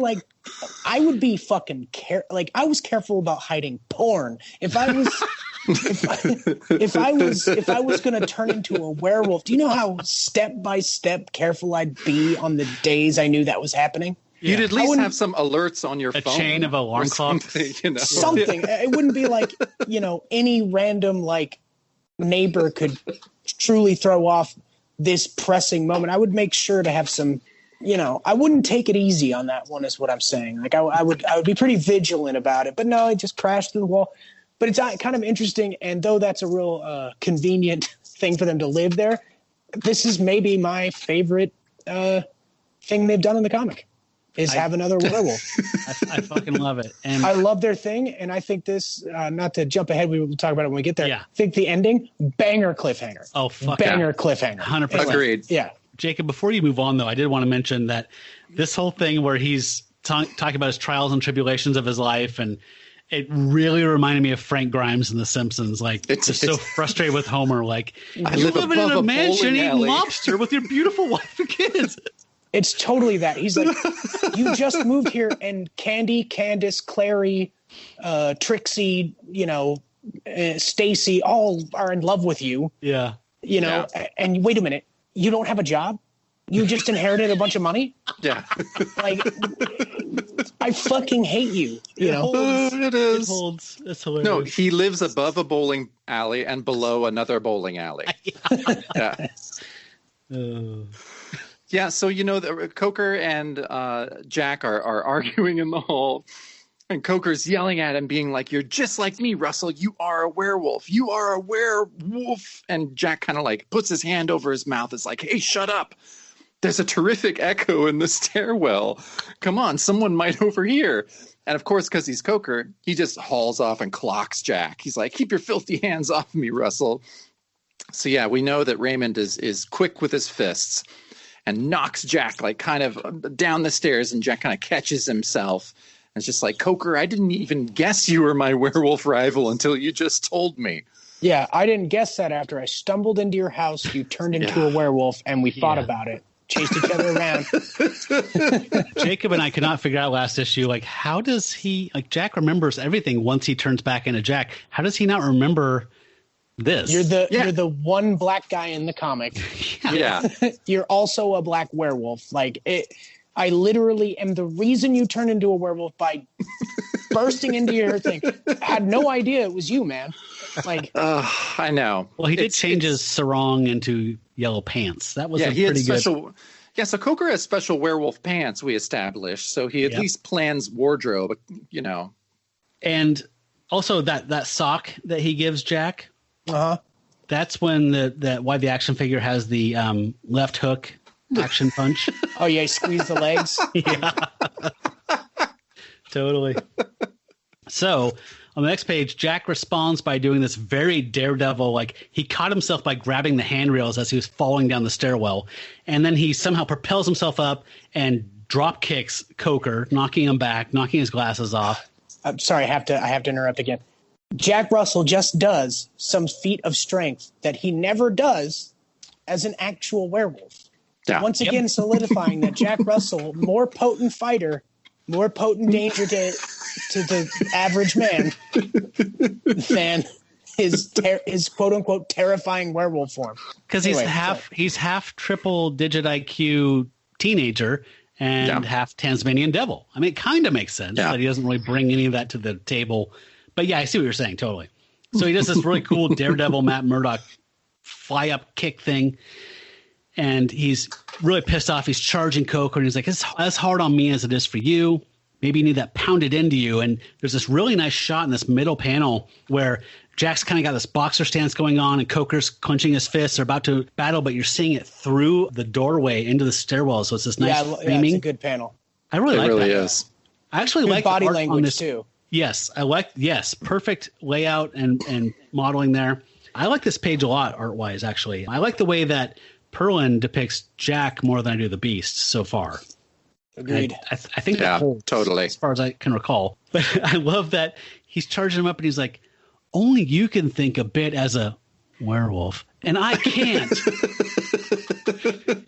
I would be fucking I was careful about hiding porn. If I was gonna turn into a werewolf, do you know how step by step careful I'd be on the days I knew that was happening? You'd at least have some alerts on your phone. A chain of alarm clocks. Something. It wouldn't be like, any random neighbor could truly throw off this pressing moment. I would make sure to have some, I wouldn't take it easy on that one is what I'm saying. Like I would be pretty vigilant about it, but no, it just crashed through the wall. But it's kind of interesting. And though that's a real convenient thing for them to live there, this is maybe my favorite thing they've done in the comic. Have another werewolf. I fucking love it. And I love their thing. And I think this, not to jump ahead, we will talk about it when we get there. Yeah. I think the ending, banger cliffhanger. Oh, fuck. Banger cliffhanger. 100%. Agreed. Yeah. Jacob, before you move on, though, I did want to mention that this whole thing where he's talking about his trials and tribulations of his life, and it really reminded me of Frank Grimes in The Simpsons. Like, just so frustrated with Homer. Like, I you live living in above a mansion eating alley. lobster with your beautiful wife and kids. It's totally that. He's like, you just moved here, and Candy, Candace, Clary, Trixie, Stacy, all are in love with you. Yeah. And wait a minute, you don't have a job? You just inherited a bunch of money? Yeah. I fucking hate you. You know, It is. It holds. It's hilarious. No, he lives above a bowling alley and below another bowling alley. Yeah. Yeah, so Coker and Jack are arguing in the hall, and Coker's yelling at him, being like, "You're just like me, Russell. You are a werewolf. You are a werewolf." And Jack kind of like puts his hand over his mouth. It's like, "Hey, shut up. There's a terrific echo in the stairwell. Come on, someone might overhear." And of course, because he's Coker, he just hauls off and clocks Jack. He's like, "Keep your filthy hands off me, Russell." So yeah, we know that Raymond is quick with his fists and knocks Jack like kind of down the stairs, and Jack kind of catches himself. And it's just like, "Coker, I didn't even guess you were my werewolf rival until you just told me." Yeah, I didn't guess that after I stumbled into your house, you turned into a werewolf, and we fought about it. Chased each other around. Jacob and I could not figure out last issue, like, how does he, like, Jack remembers everything once he turns back into Jack. How does he not remember this? You're the one black guy in the comic. Yeah. You're also a black werewolf. Like, I literally am the reason you turned into a werewolf by bursting into your thing. I had no idea it was you, man. Like, I know. Well, he did change his sarong into yellow pants. That was he pretty had good. special. Yeah, so Coker has special werewolf pants, we established. So he at least plans wardrobe, And also that sock that he gives Jack. That's when why the action figure has the left hook action punch. Oh yeah, squeeze the legs. Yeah. Totally. So on the next page, Jack responds by doing this very daredevil, like he caught himself by grabbing the handrails as he was falling down the stairwell. And then he somehow propels himself up and drop kicks Coker, knocking him back, knocking his glasses off. I'm sorry, I have to interrupt again. Jack Russell just does some feat of strength that he never does as an actual werewolf. Yeah. Once again, solidifying that Jack Russell, more potent fighter, more potent danger to the average man than his quote unquote terrifying werewolf form. Because he's half triple digit IQ teenager and half Tasmanian devil. I mean, it kind of makes sense that he doesn't really bring any of that to the table. But yeah, I see what you're saying, totally. So he does this really cool daredevil Matt Murdock fly up kick thing. And he's really pissed off. He's charging Coker, and he's like, "It's as hard on me as it is for you. Maybe you need that pounded into you." And there's this really nice shot in this middle panel where Jack's kind of got this boxer stance going on, and Coker's clenching his fists. They're about to battle, but you're seeing it through the doorway into the stairwell. So it's this nice framing. It's a good panel. I really like that. It really is. I actually good like body the art language on this too. Yes, perfect layout and modeling there. I like this page a lot art-wise, actually. I like the way that Perlin depicts Jack more than I do the Beast so far. Agreed. I think that holds, totally. as far as I can recall. But I love that he's charging him up and he's like, "Only you can think a bit as a werewolf, and I can't."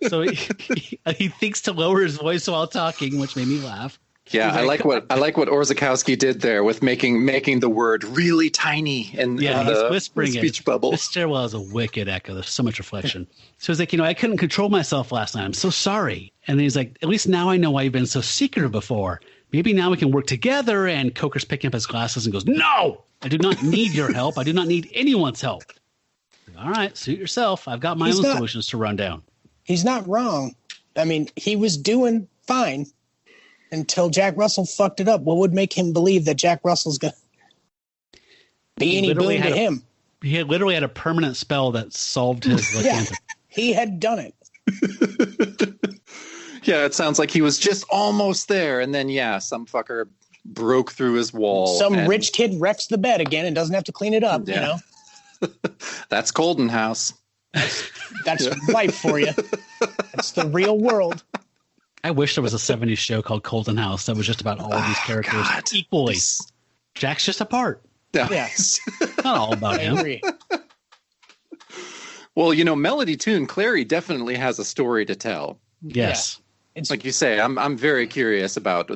So he thinks to lower his voice while talking, which made me laugh. Yeah, I like what Orzechowski did there with making the word really tiny in he's whispering the speech it. bubble. This stairwell is a wicked echo. There's so much reflection. So he's like, "I couldn't control myself last night. I'm so sorry." And then he's like, "At least now I know why you've been so secretive before. Maybe now we can work together." And Coker's picking up his glasses and goes, "No, I do not need your help. I do not need anyone's help." All right, suit yourself. I've got my own solutions to run down. He's not wrong. I mean, he was doing fine until Jack Russell fucked it up. What would make him believe that Jack Russell's going to be any boon to him? He had literally had a permanent spell that solved his lycanthropy. He had done it. Yeah, it sounds like he was just almost there, and then some fucker broke through his wall. Some rich kid wrecks the bed again and doesn't have to clean it up. You know, that's Golden House. That's life for you. That's the real world. I wish there was a 70s show called Colton House that was just about all of these characters equally. Jack's just a part. Yeah. Not all about him. I agree. Well, Melody Toon Clary definitely has a story to tell. Yes. Yeah. It's like you say, I'm very curious about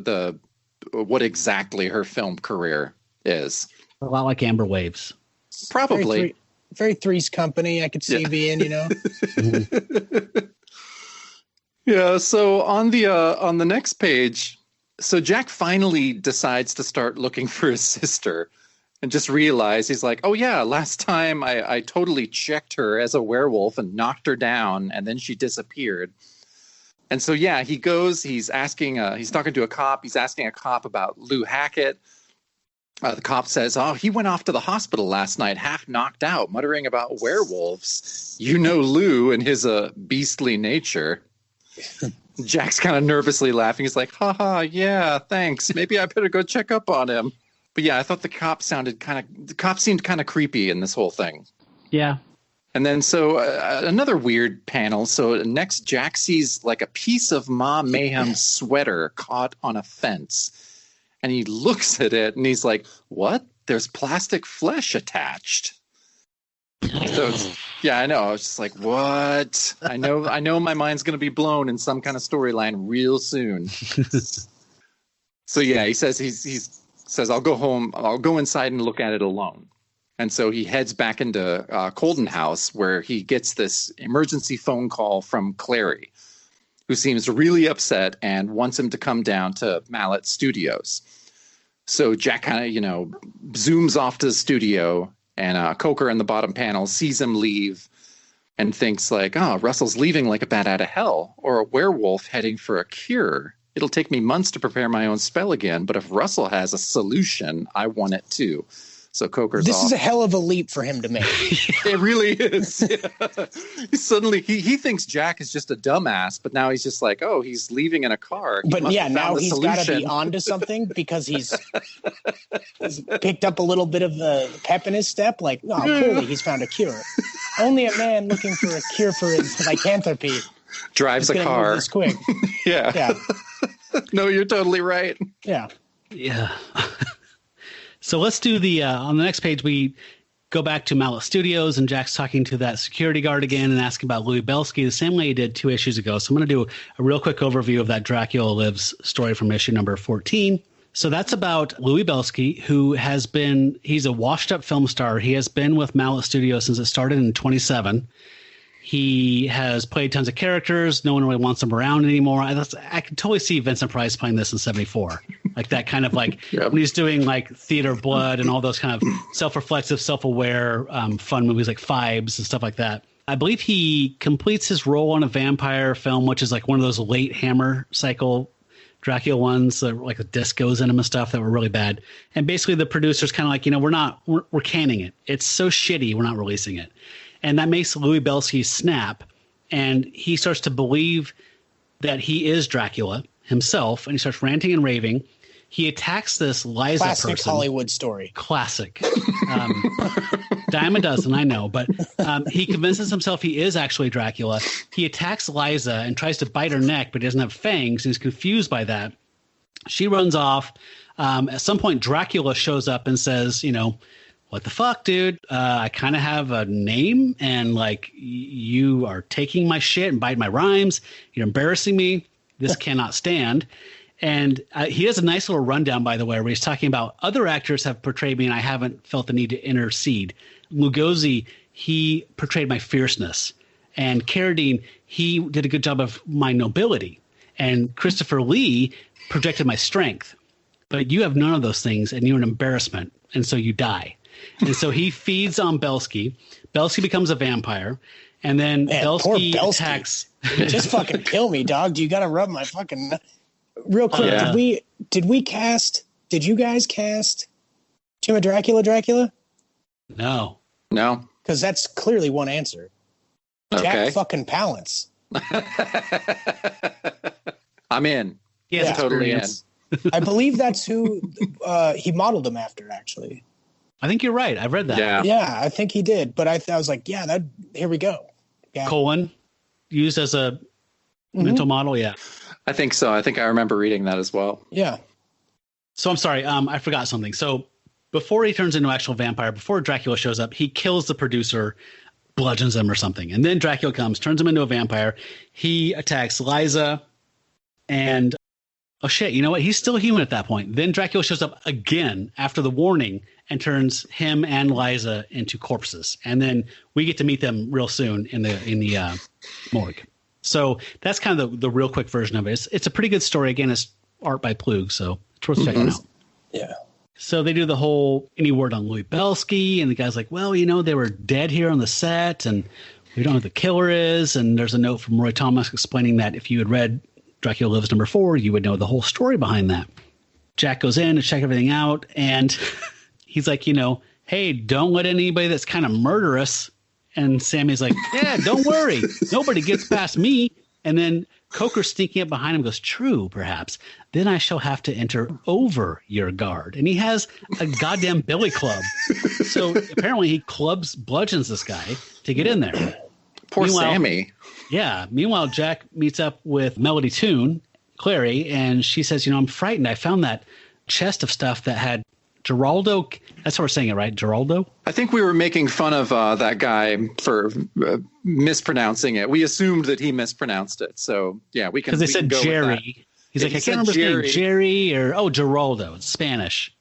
what exactly her film career is. A lot like Amber Waves. Probably. Very Three's Company, I could see being, Yeah, so on the next page, So Jack finally decides to start looking for his sister and just realize he's like, oh, yeah, last time I totally checked her as a werewolf and knocked her down and then she disappeared. And so, yeah, he goes, he's talking to a cop. He's asking a cop about Lou Hackett. The cop says, oh, he went off to the hospital last night, half knocked out, muttering about werewolves. You know Lou and his beastly nature. Jack's kind of nervously laughing. He's like, haha, yeah, thanks. Maybe I better go check up on him. But yeah, I thought the cop seemed kind of creepy in this whole thing. Yeah. And then so another weird panel. So next, Jack sees like a piece of Ma Mayhem's sweater caught on a fence. And he looks at it and he's like, what? There's plastic flesh attached. So yeah, I know. I was just like, what? I know my mind's going to be blown in some kind of storyline real soon. So yeah, he says he says, I'll go home. I'll go inside and look at it alone. And so he heads back into Colden House, where he gets this emergency phone call from Clary, who seems really upset and wants him to come down to Mallet Studios. So Jack kind of, zooms off to the studio, and Coker in the bottom panel sees him leave and thinks like, oh, Russell's leaving like a bat out of hell, or a werewolf heading for a cure. It'll take me months to prepare my own spell again, but if Russell has a solution, I want it too. So Coker's This off. is a hell of a leap for him to make. It really is. Yeah. Suddenly he thinks Jack is just a dumbass, but now he's just like, oh, he's leaving in a car. But yeah, now he's got to be onto something because he's picked up a little bit of the pep in his step. Like, no, clearly he's found a cure. Only a man looking for a cure for his lycanthropy drives a car this quick. Yeah. No, you're totally right. Yeah. Yeah. So let's do on the next page, we go back to Mallet Studios, and Jack's talking to that security guard again and asking about Louis Belsky, the same way he did 2 issues ago. So I'm going to do a real quick overview of that Dracula Lives story from issue number 14. So that's about Louis Belsky, who he's a washed up film star. He has been with Mallet Studios since it started in 27. He has played tons of characters. No one really wants him around anymore. I can totally see Vincent Price playing this in 74. Like that kind of like Yep. when he's doing like Theater of Blood and all those kind of self-reflexive, self-aware, fun movies like Fibes and stuff like that. I believe he completes his role on a vampire film, which is like one of those late Hammer cycle Dracula ones, like the disc goes in them and stuff that were really bad. And basically the producer's kind of like, we're canning it. It's so shitty, we're not releasing it. And that makes Louis Belsky snap, and he starts to believe that he is Dracula himself, and he starts ranting and raving. He attacks this Lissa Classic person. Hollywood story. Classic. Dime a dozen, I know. But he convinces himself he is actually Dracula. He attacks Lissa and tries to bite her neck, but he doesn't have fangs, and he's confused by that. She runs off. At some point, Dracula shows up and says, what the fuck, dude? I kind of have a name, and like you are taking my shit and biting my rhymes. You're embarrassing me. This cannot stand. And he has a nice little rundown, by the way, where he's talking about other actors have portrayed me, and I haven't felt the need to intercede. Lugosi, he portrayed my fierceness, and Carradine, he did a good job of my nobility, and Christopher Lee projected my strength. But you have none of those things, and you're an embarrassment, and so you die. And so he feeds on Belsky. Belsky becomes a vampire, and then Belsky attacks. Just fucking kill me, dog. Do you got to rub my fucking real quick? Yeah. Did you guys cast Tomb of Dracula? No. Because that's clearly one answer. Okay. Jack fucking Palance. I'm in. He has Totally in. experience. I believe that's who he modeled him after, actually. I think you're right. I've read that. Yeah. Yeah, I think he did. But I was like, yeah, here we go. Yeah. Colon used as a mental model. Yeah. I think so. I think I remember reading that as well. Yeah. So I'm sorry. I forgot something. So before he turns into an actual vampire, before Dracula shows up, he kills the producer, bludgeons him or something. And then Dracula comes, turns him into a vampire. He attacks Lissa, and oh shit, you know what? He's still human at that point. Then Dracula shows up again after the warning and turns him and Lissa into corpses. And then we get to meet them real soon in the morgue. So that's kind of the real quick version of it. It's a pretty good story. Again, it's art by Plug, so it's worth checking out. Yeah. So they do the whole, any word on Louis Belsky, and the guy's like, well, they were dead here on the set, and we don't know who the killer is. And there's a note from Roy Thomas explaining that if you had read Dracula Lives #4, you would know the whole story behind that. Jack goes in to check everything out, and he's like, hey, don't let anybody that's kind of murderous. And Sammy's like, yeah, don't worry. Nobody gets past me. And then Coker sneaking up behind him goes, true, perhaps. Then I shall have to enter over your guard. And he has a goddamn billy club. So apparently he bludgeons this guy to get in there. Poor Sammy. Yeah. Meanwhile, Jack meets up with Melody Toon, Clary, and she says, I'm frightened. I found that chest of stuff that had Geraldo. That's how we're saying it, right? Geraldo? I think we were making fun of that guy for mispronouncing it. We assumed that he mispronounced it. So, yeah, we can. Because they said Jerry. He's like, I can't remember his name. Jerry or, Geraldo. It's Spanish.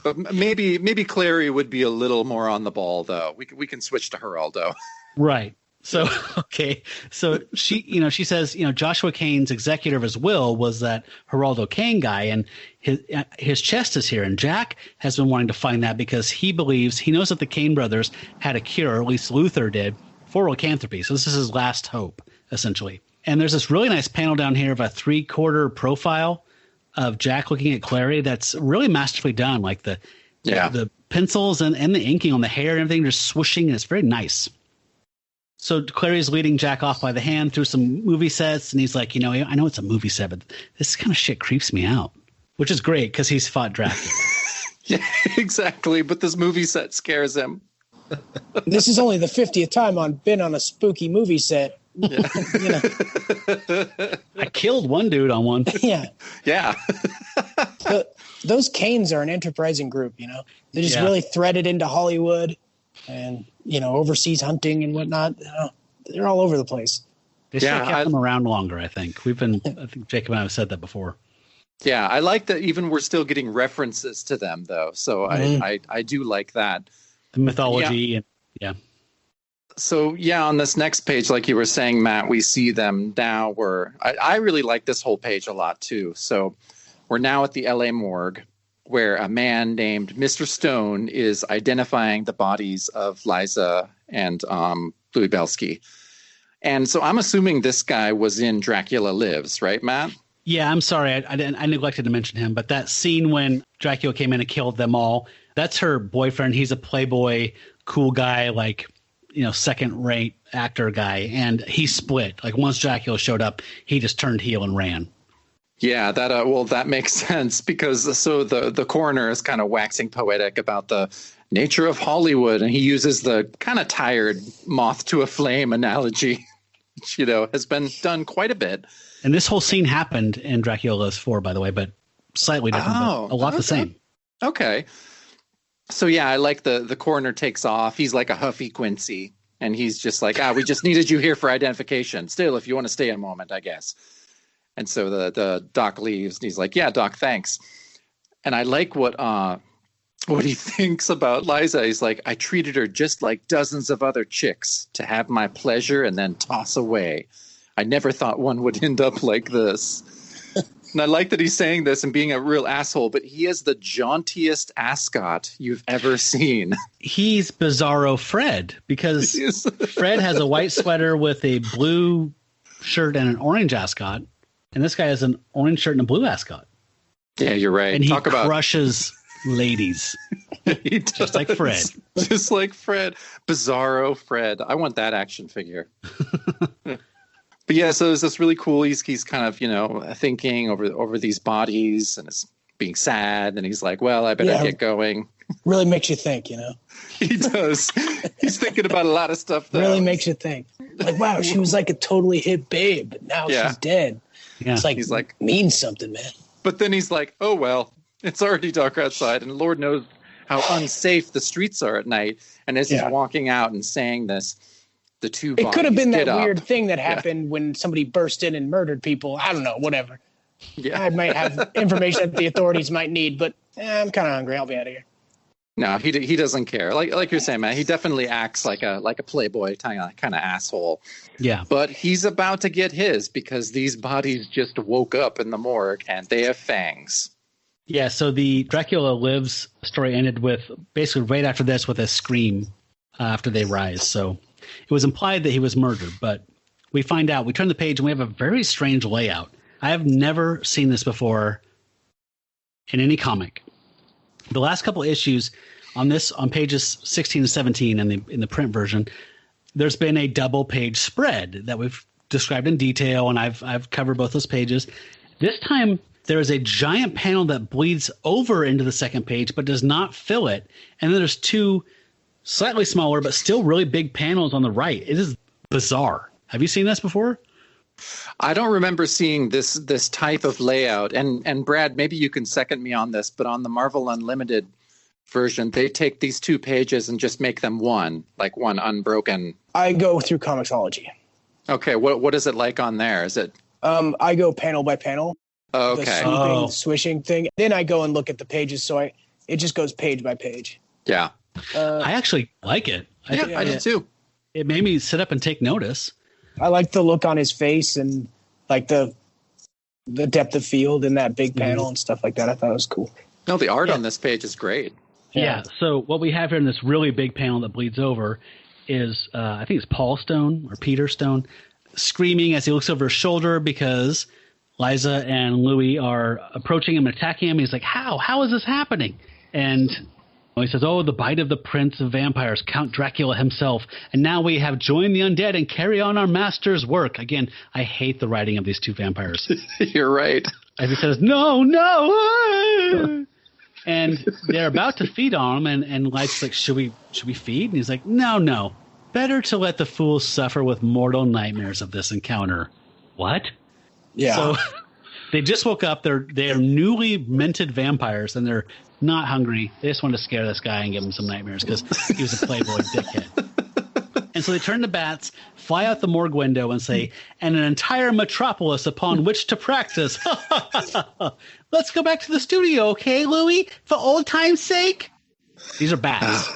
But maybe Clary would be a little more on the ball, though. We can switch to Geraldo. Right. So, okay. So she says, Joshua Kane's executor of his will was that Geraldo Kane guy, and his chest is here. And Jack has been wanting to find that because he knows that the Kane brothers had a cure, or at least Luther did, for lycanthropy. So this is his last hope, essentially. And there's this really nice panel down here of a 3/4 profile of Jack looking at Clary that's really masterfully done. Like the pencils and the inking on the hair and everything just swooshing, and it's very nice. So Clary's leading Jack off by the hand through some movie sets, and he's like, I know it's a movie set, but this kind of shit creeps me out, which is great because he's fought Dracula. Yeah, exactly. But this movie set scares him. This is only the 50th time I've been on a spooky movie set. Yeah. I killed one dude on one. Yeah. Yeah. Those Kanes are an enterprising group, They're just really threaded into Hollywood and, overseas hunting and whatnot. They're all over the place. They should have kept them around longer, I think. I think Jacob and I have said that before. Yeah, I like that even we're still getting references to them, though. So I do like that. The mythology and yeah. So, on this next page, like you were saying, Matt, we see them now. I really like this whole page a lot, too. So we're now at the LA morgue, where a man named Mr. Stone is identifying the bodies of Liza and Louis Belsky. And so I'm assuming this guy was in Dracula Lives, right, Matt? Yeah, I'm sorry. I neglected to mention him. But that scene when Dracula came in and killed them all, that's her boyfriend. He's a playboy, cool guy, like, second-rate actor guy. And he split. Like, once Dracula showed up, he just turned heel and ran. Yeah, that makes sense because the coroner is kind of waxing poetic about the nature of Hollywood, and he uses the kind of tired moth to a flame analogy, which, has been done quite a bit. And this whole scene happened in Dracula Lives 4, by the way, but slightly different, but a lot the same. Okay. So, I like the coroner takes off. He's like a Huffy Quincy, and he's just like, we just needed you here for identification. Still, if you want to stay a moment, I guess. And so the doc leaves, and he's like, yeah, doc, thanks. And I like what he thinks about Liza. He's like, I treated her just like dozens of other chicks, to have my pleasure and then toss away. I never thought one would end up like this. And I like that he's saying this and being a real asshole, but he is the jauntiest ascot you've ever seen. He's Bizarro Fred, because Fred has a white sweater with a blue shirt and an orange ascot. And this guy has an orange shirt and a blue ascot. Yeah, you're right. And he crushes ladies. He does. Just like Fred. Just like Fred. Bizarro Fred. I want that action figure. But yeah, so it's this really cool. He's kind of, thinking over these bodies and is being sad. And he's like, well, I better get going. Really makes you think, He does. He's thinking about a lot of stuff, though. Really makes you think. Like, wow, she was like a totally hip babe, but now she's dead. Yeah. It's like, he's like, means something, man. But then he's like, oh, well, it's already dark outside, and Lord knows how unsafe the streets are at night. And as he's walking out and saying this, the two bodies could have been that up. weird thing that happened when somebody burst in and murdered people. I don't know, whatever. Yeah. I might have information that the authorities might need, but I'm kind of hungry. I'll be out of here. No, he doesn't care. Like you're saying, man, he definitely acts like a playboy kind of asshole. Yeah. But he's about to get his because these bodies just woke up in the morgue and they have fangs. Yeah, so the Dracula Lives story ended with basically right after this with a scream after they rise. So it was implied that he was murdered, but we find out, we turn the page and we have a very strange layout. I have never seen this before in any comic. The last couple issues on pages 16 to 17 in the print version, there's been a double page spread that we've described in detail, and I've covered both those pages. This time there is a giant panel that bleeds over into the second page but does not fill it, and then there's two slightly smaller but still really big panels on the right. It is bizarre. Have you seen this before? I don't remember seeing this type of layout. And Brad, maybe you can second me on this, but on the Marvel Unlimited version, they take these 2 pages and just make them one unbroken. I go through Comixology. Okay, what is it like on there? Is it? I go panel by panel. Okay. The swishing thing. Then I go and look at the pages, so it just goes page by page. Yeah. I actually like it. I do too. It made me sit up and take notice. I like the look on his face and like the depth of field in that big panel and stuff like that. I thought it was cool. No, the art on this page is great. Yeah. So what we have here in this really big panel that bleeds over is, I think it's Paul Stone or Peter Stone, screaming as he looks over his shoulder because Liza and Louis are approaching him and attacking him. He's like, how is this happening? And he says, oh, the bite of the prince of vampires, Count Dracula himself. And now we have joined the undead and carry on our master's work. Again, I hate the writing of these two vampires. You're right. As he says, no. And they're about to feed on him. And Light's like, should we feed? And he's like, no. Better to let the fools suffer with mortal nightmares of this encounter. What? Yeah. So they just woke up. They are newly minted vampires, and they're not hungry. They just want to scare this guy and give him some nightmares because he was a playboy dickhead. And so they turn to bats, fly out the morgue window, and say, and an entire metropolis upon which to practice. Let's go back to the studio, okay, Louis? For old time's sake? These are bats.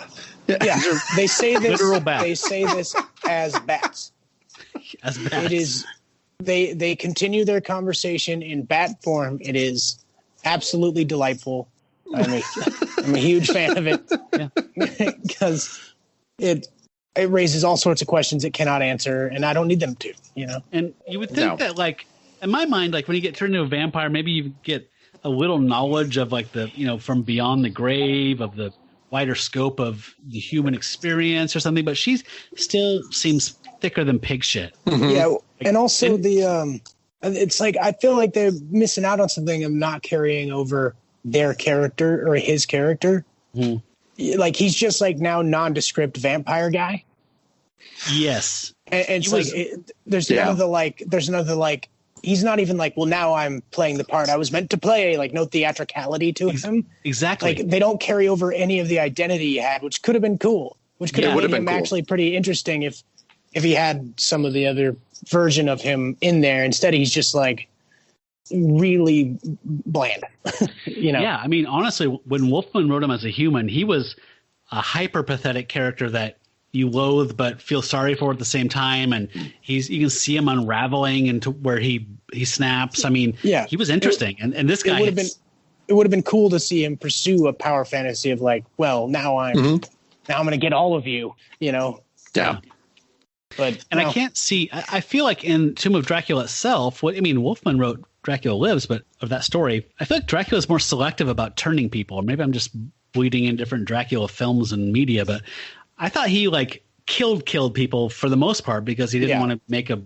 Yeah, they say this. Literal bats. They say this as bats. As bats. It is. They continue their conversation in bat form. It is absolutely delightful. I'm a huge fan of it because it raises all sorts of questions it cannot answer, and I don't need them to. And you would think that, like, in my mind, like when you get turned into a vampire, maybe you get a little knowledge of like the from beyond the grave, of the wider scope of the human experience or something. But she still seems thicker than pig shit. Mm-hmm. Yeah, and also it's like I feel like they're missing out on something of not carrying over their character or his character. Mm-hmm. Like he's just like now nondescript vampire guy. Yes. And it's there's another he's not even like, well, now I'm playing the part I was meant to play, like no theatricality to him. Exactly. Like they don't carry over any of the identity he had, which could have been cool, which could have made him actually pretty interesting if he had some of the other version of him in there. Instead, he's just like really bland, Yeah, I mean, honestly, when Wolfman wrote him as a human, he was a hyper pathetic character that you loathe but feel sorry for at the same time, and you can see him unraveling into where he snaps. I mean, he was interesting, and this guy it would have been cool to see him pursue a power fantasy of like, well, now I'm going to get all of you, Yeah. But I can't see. I feel like in Tomb of Dracula itself, Wolfman wrote Dracula Lives, but of that story, I feel like Dracula is more selective about turning people. Maybe I'm just bleeding in different Dracula films and media, but I thought he like killed people for the most part because he didn't want to make a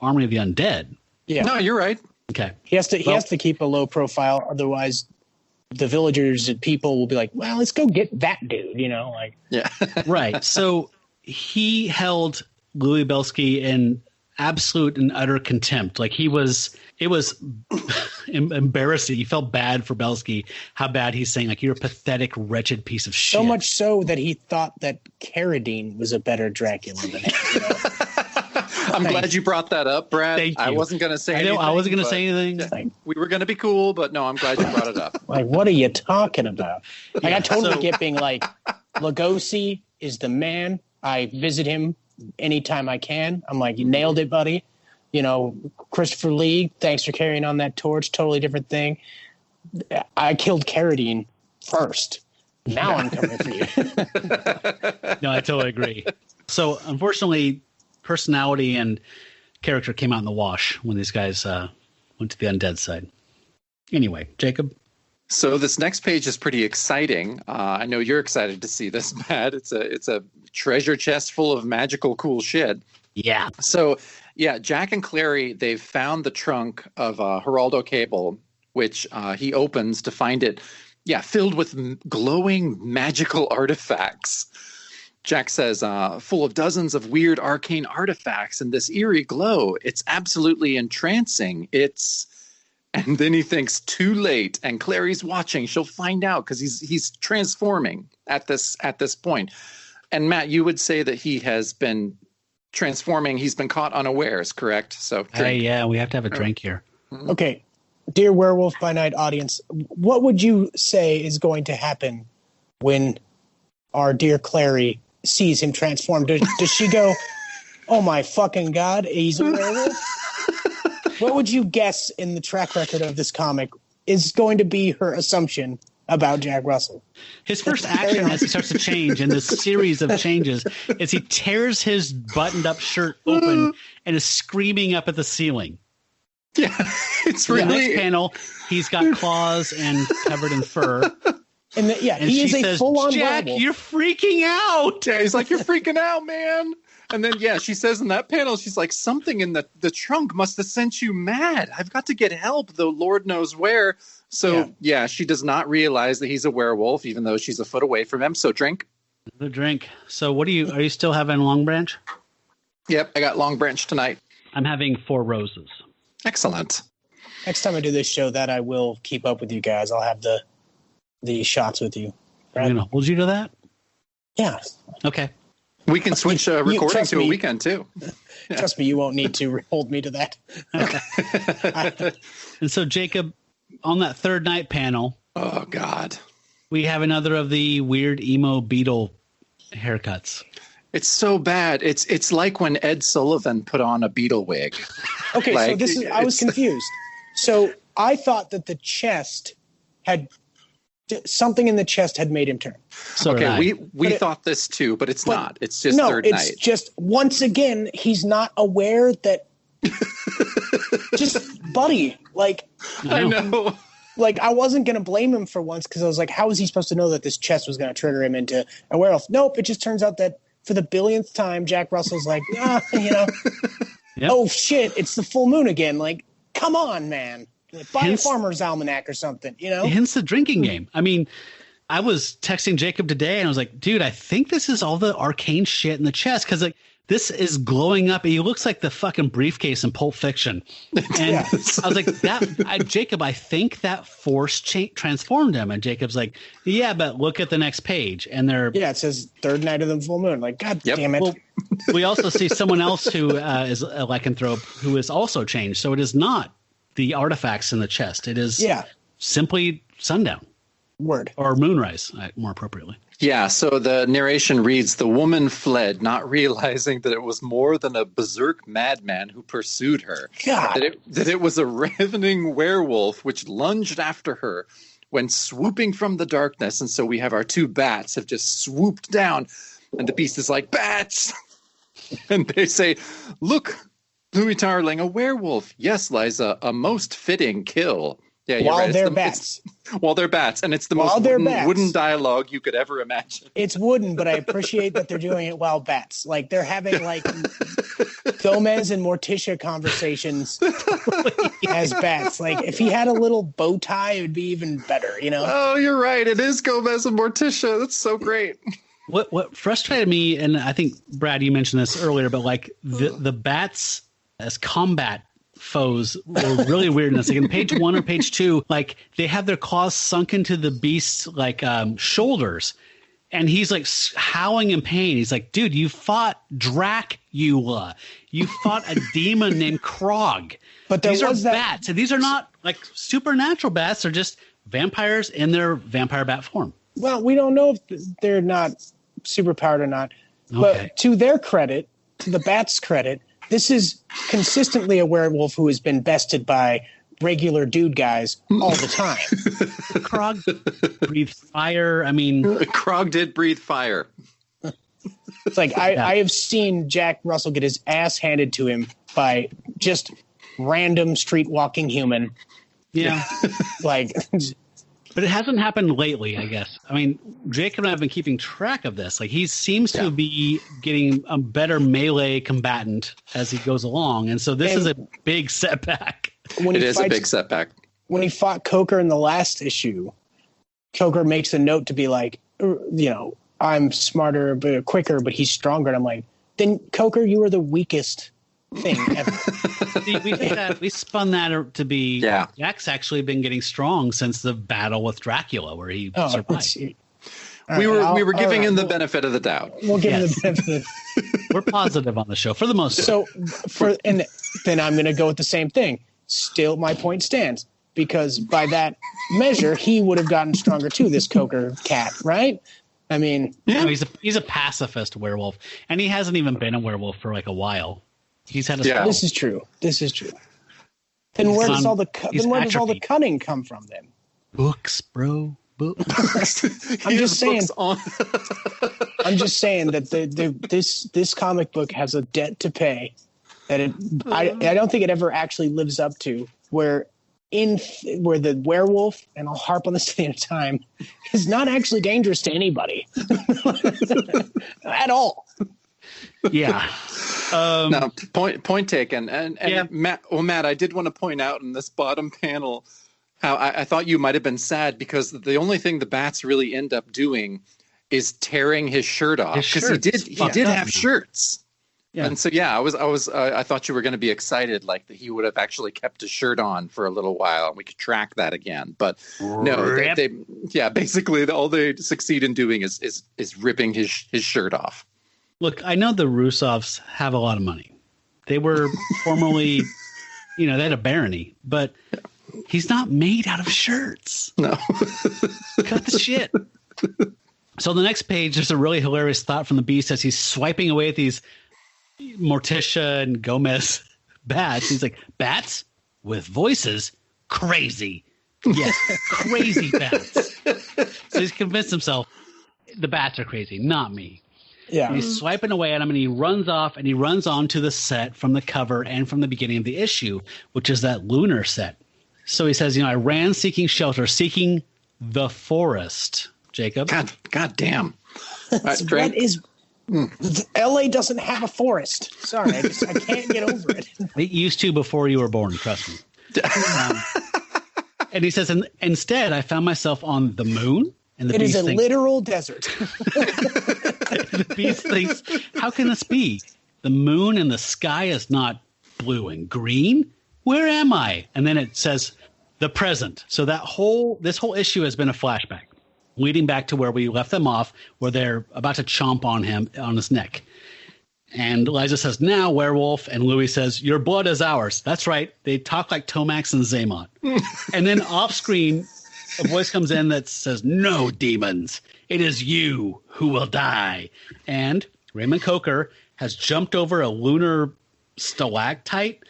army of the undead. Yeah, no, you're right. Okay, he has to keep a low profile, otherwise the villagers and people will be like, well, let's go get that dude, Right. So he held Louis Belsky in absolute and utter contempt. Like it was embarrassing. You felt bad for Belsky, how bad he's saying, like, you're a pathetic, wretched piece of shit. So much so that he thought that Carradine was a better Dracula than him. I'm glad you brought that up, Brad. Thank you. I wasn't going to say anything. I wasn't going to say anything. Yeah, we were going to be cool, but no, I'm glad you brought it up. Like, what are you talking about? Like, I totally get being like, Lugosi is the man. I visit him anytime I can. I'm like, you nailed it, buddy. You know, Christopher Lee, thanks for carrying on that torch. Totally different thing. I killed Carradine first. Now I'm coming for you. No, I totally agree. So, unfortunately, personality and character came out in the wash when these guys went to the Undead side. Anyway, Jacob? So this next page is pretty exciting. I know you're excited to see this, Matt. It's a treasure chest full of magical cool shit. Yeah. So, yeah, Jack and Clary, they've found the trunk of Geraldo Cable, which he opens to find it, filled with glowing magical artifacts. Jack says, full of dozens of weird arcane artifacts and this eerie glow. It's absolutely entrancing. And then he thinks, too late. And Clary's watching. She'll find out because he's transforming at this point. And Matt, you would say that he has been transforming. He's been caught unawares, correct? So, hey, yeah, we have to have a drink here. Okay. Dear Werewolf by Night audience, what would you say is going to happen when our dear Clary sees him transform? Does she go, oh my fucking God, he's a werewolf? What would you guess in the track record of this comic is going to be her assumption about Jack Russell? His first action as he starts to change in this series of changes is he tears his buttoned up shirt open and is screaming up at the ceiling. Yeah, it's really... The next panel, he's got claws and covered in fur. And he is a full-on Jack, werewolf. you're freaking out. Yeah, he's like, you're freaking out, man. And then, she says in that panel, she's like, something in the trunk must have sent you mad. I've got to get help, though Lord knows where. So, she does not realize that he's a werewolf, even though she's a foot away from him. So drink. The drink. So are you still having Long Branch? Yep, I got Long Branch tonight. I'm having 4 Roses. Excellent. Next time I do this show, that I will keep up with you guys. I'll have the shots with you. I'm going to hold you to that? Yeah. Okay. We can switch recording to a weekend, too. Yeah. Trust me, you won't need to hold me to that. And so, Jacob, on that third night panel... Oh, God. We have another of the weird emo Beatle haircuts. It's so bad. It's like when Ed Sullivan put on a Beatle wig. Okay, so I was confused. So I thought that the chest had something in the chest had made him turn. So okay, we thought this too, but it's not. It's just third night. It's just once again he's not aware that. Just buddy, like I know. Like I wasn't gonna blame him for once because I was like, how was he supposed to know that this chest was gonna trigger him into a werewolf? Nope, it just turns out that for the billionth time, Jack Russell's like, Yep. Oh shit, it's the full moon again. Like, come on, man. Buy a Farmer's Almanac or something, Hence the drinking game. I mean, I was texting Jacob today and I was like, dude, I think this is all the arcane shit in the chest because like this is glowing up. He looks like the fucking briefcase in Pulp Fiction. And I was like, Jacob, I think that force transformed him. And Jacob's like, yeah, but look at the next page. And it says third night of the full moon. Like, God damn it. Well, we also see someone else who is a lycanthrope who is also changed. So it is not the artifacts in the chest. It is simply sundown. Word. Or moonrise, more appropriately. Yeah, so the narration reads, the woman fled, not realizing that it was more than a berserk madman who pursued her. God. That it was a ravening werewolf which lunged after her when swooping from the darkness. And so we have our 2 bats have just swooped down. And the beast is like, bats! And they say, look, Louis Tarling, a werewolf. Yes, Liza, a most fitting kill. Yeah, you're right. They're bats. While they're bats. And it's the most wooden dialogue you could ever imagine. It's wooden, but I appreciate that they're doing it while bats. Like they're having like Gomez and Morticia conversations as bats. Like if he had a little bow tie, it would be even better, Oh, you're right. It is Gomez and Morticia. That's so great. What frustrated me, and I think, Brad, you mentioned this earlier, but like the bats as combat foes were really weirdness. Like in page 1 or page 2, like they have their claws sunk into the beast's like shoulders, And he's like howling in pain. He's like, dude, you fought Dracula. You fought a demon named Krog. But these are bats. And these are not like supernatural bats. They're just vampires in their vampire bat form. Well, we don't know if they're not superpowered or not. Okay. But to their credit, to the bats' credit, this is consistently a werewolf who has been bested by regular dude guys all the time. Krog breathed fire. I mean, Krog did breathe fire. It's like I have seen Jack Russell get his ass handed to him by just random street walking human. Yeah. Like, but it hasn't happened lately, I guess. I mean, Jacob and I have been keeping track of this. Like, he seems to be getting a better melee combatant as he goes along. And so this is a big setback. It is a big setback. When he fought Coker in the last issue, Coker makes a note to be like, I'm smarter, but quicker, but he's stronger. And I'm like, then Coker, you are the weakest thing ever. See, we spun that to be Jack's actually been getting strong since the battle with Dracula, where he survived. We were giving him the benefit of the doubt. We'll give him the benefit. We're positive on the show for the most part. So then I'm going to go with the same thing. Still, my point stands, because by that measure, he would have gotten stronger too. This Coker cat, right? I mean, he's a pacifist werewolf, and he hasn't even been a werewolf for like a while. He's had a This is true. Then where does all the cunning come from then? Books, bro. Books. I'm just saying that this comic book has a debt to pay that I don't think it ever actually lives up to. Where the werewolf, and I'll harp on this at a time, is not actually dangerous to anybody at all. Yeah. No, point taken. And Matt, I did want to point out in this bottom panel how I thought you might have been sad because the only thing the bats really end up doing is tearing his shirt off, because he did have shirts. Yeah. And so I thought you were going to be excited, like that he would have actually kept his shirt on for a little while and we could track that again. But no, basically all they succeed in doing is ripping his shirt off. Look, I know the Rusovs have a lot of money. They were formerly, they had a barony, but he's not made out of shirts. No. Cut the shit. So the next page, there's a really hilarious thought from the Beast as he's swiping away at these Morticia and Gomez bats. He's like, bats with voices? Crazy. Yes, crazy bats. So he's convinced himself the bats are crazy, not me. Yeah. And he's swiping away at him, and he runs off, and he runs onto the set from the cover and from the beginning of the issue, which is that lunar set. So he says, I ran seeking shelter, seeking the forest. Jacob? God damn. What is... LA doesn't have a forest. Sorry, I can't get over it. It used to before you were born, trust me. And he says, instead, I found myself on the moon. And it is a literal desert. The Beast thinks, how can this be? The moon and the sky is not blue and green? Where am I? And then it says the present. So this whole issue has been a flashback, leading back to where we left them off, where they're about to chomp on him, on his neck. And Liza says, now, werewolf. And Louis says, your blood is ours. That's right. They talk like Tomax and Zaymont. And then off screen, a voice comes in that says, no, demons. It is you who will die. And Raymond Coker has jumped over a lunar stalactite,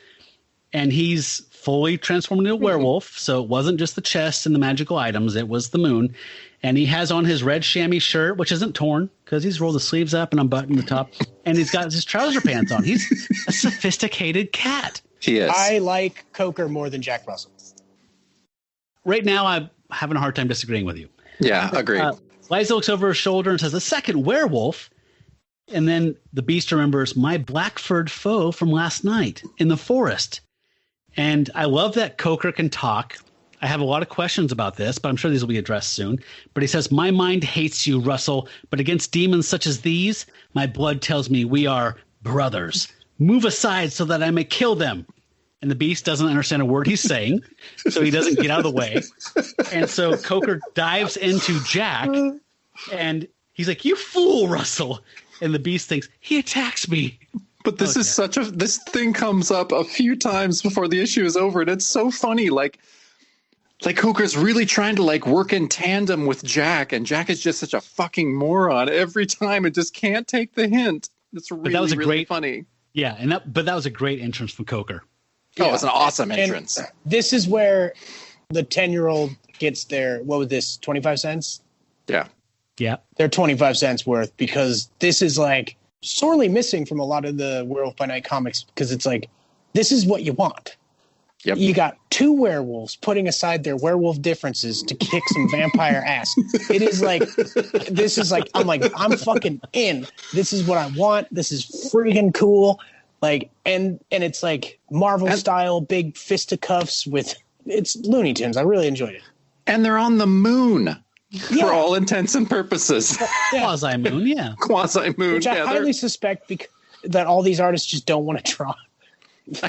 and he's fully transformed into a werewolf. So it wasn't just the chest and the magical items. It was the moon. And he has on his red chamois shirt, which isn't torn because he's rolled the sleeves up and unbuttoned the top. And he's got his trouser pants on. He's a sophisticated cat. He is. I like Coker more than Jack Russell. Right now, I'm having a hard time disagreeing with you. Yeah, agreed. Liza looks over her shoulder and says, a second werewolf. And then the Beast remembers my black-furred foe from last night in the forest. And I love that Coker can talk. I have a lot of questions about this, but I'm sure these will be addressed soon. But he says, my mind hates you, Russell, but against demons such as these, my blood tells me we are brothers. Move aside so that I may kill them. And the Beast doesn't understand a word he's saying, so he doesn't get out of the way. And so Coker dives into Jack, and He's like, "You fool, Russell!" And the Beast thinks he attacks me. But this is this thing comes up a few times before the issue is over, and it's so funny. Like Coker's really trying to like work in tandem with Jack, and Jack is just such a fucking moron every time and just can't take the hint. It's really, that was really funny. Yeah, but that was a great entrance from Coker. Oh, it was an awesome entrance. And this is where the 10-year-old gets their, what was this, 25 cents? Yeah. Yeah. They're 25 cents worth, because this is like sorely missing from a lot of the Werewolf by Night comics, because it's like, this is what you want. Yep. You got two werewolves putting aside their werewolf differences to kick some vampire ass. It is like, this is like, I'm fucking in. This is what I want. This is freaking cool. Like, and it's like Marvel style, big fisticuffs with, it's Looney Tunes. I really enjoyed it. And they're on the moon for all intents and purposes. Yeah. Quasi-moon, yeah. Quasi-moon. Which I highly suspect that all these artists just don't want to draw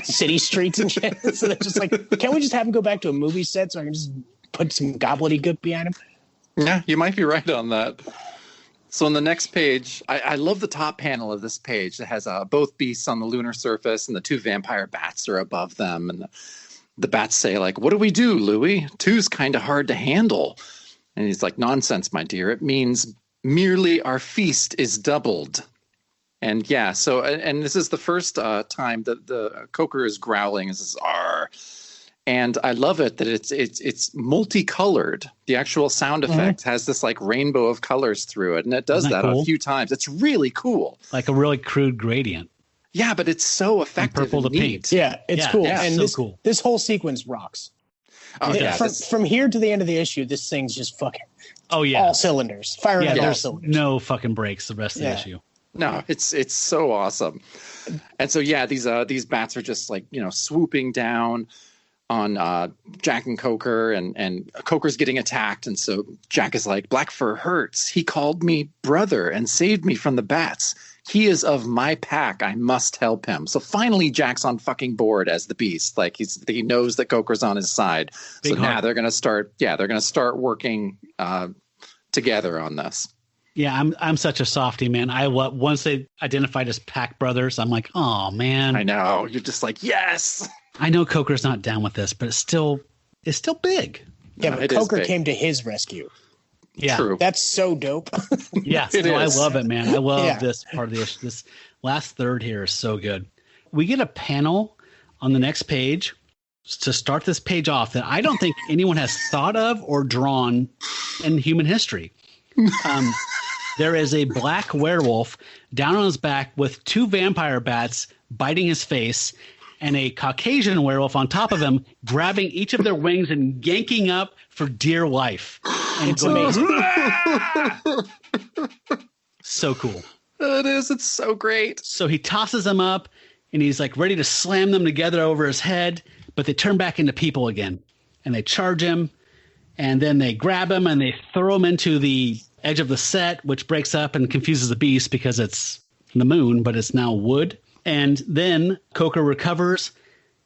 city streets and shit. So they're just like, can't we just have him go back to a movie set so I can just put some gobbledygook behind him? Yeah, you might be right on that. So on the next page, I love the top panel of this page that has both beasts on the lunar surface and the two vampire bats are above them. And the bats say, like, "What do we do, Louis? Two's kind of hard to handle." And he's like, "Nonsense, my dear. It means merely our feast is doubled." And yeah, so, and this is the first time that the Coker is growling. This is "R." And I love it that it's multicolored. The actual sound effect has this like rainbow of colors through it, and it does that cool? a few times. It's really cool, like a really crude gradient. Yeah, but it's so effective. From purple to neat. pink. Yeah, it's cool. Yeah, and so this, cool. This whole sequence rocks. Oh, yeah, from here to the end of the issue, this thing's just fucking all cylinders. Firing at all there's cylinders. no fucking breaks the rest of the issue. No, it's so awesome. And so yeah, these bats are just like, swooping down on Jack and Coker, and Coker's getting attacked, and so Jack is like, "Black Fur hurts. He called me brother and saved me from the bats. He is of my pack. I must help him." So finally, Jack's on fucking board as the Beast. Like he knows that Coker's on his side. Big so heart. now they're gonna start working together on this. Yeah, I'm such a softie, man. Once they identified as pack brothers, I'm like, oh man. I know. You're just like, yes. I know Coker's not down with this, but it's still big. Yeah, but Coker came to his rescue. Yeah, true. That's so dope. Yeah, I love it, man. I love this part of the issue. This last third here is so good. We get a panel on the next page to start this page off that I don't think anyone has thought of or drawn in human history. There is a black werewolf down on his back with two vampire bats biting his face, and a Caucasian werewolf on top of him, grabbing each of their wings and yanking up for dear life. And It's amazing. So cool. It is. It's so great. So he tosses them up, and he's like ready to slam them together over his head, but they turn back into people again, and they charge him, and then they grab him and they throw him into the edge of the set, which breaks up and confuses the Beast because it's the moon, but it's now wood. And then Coker recovers,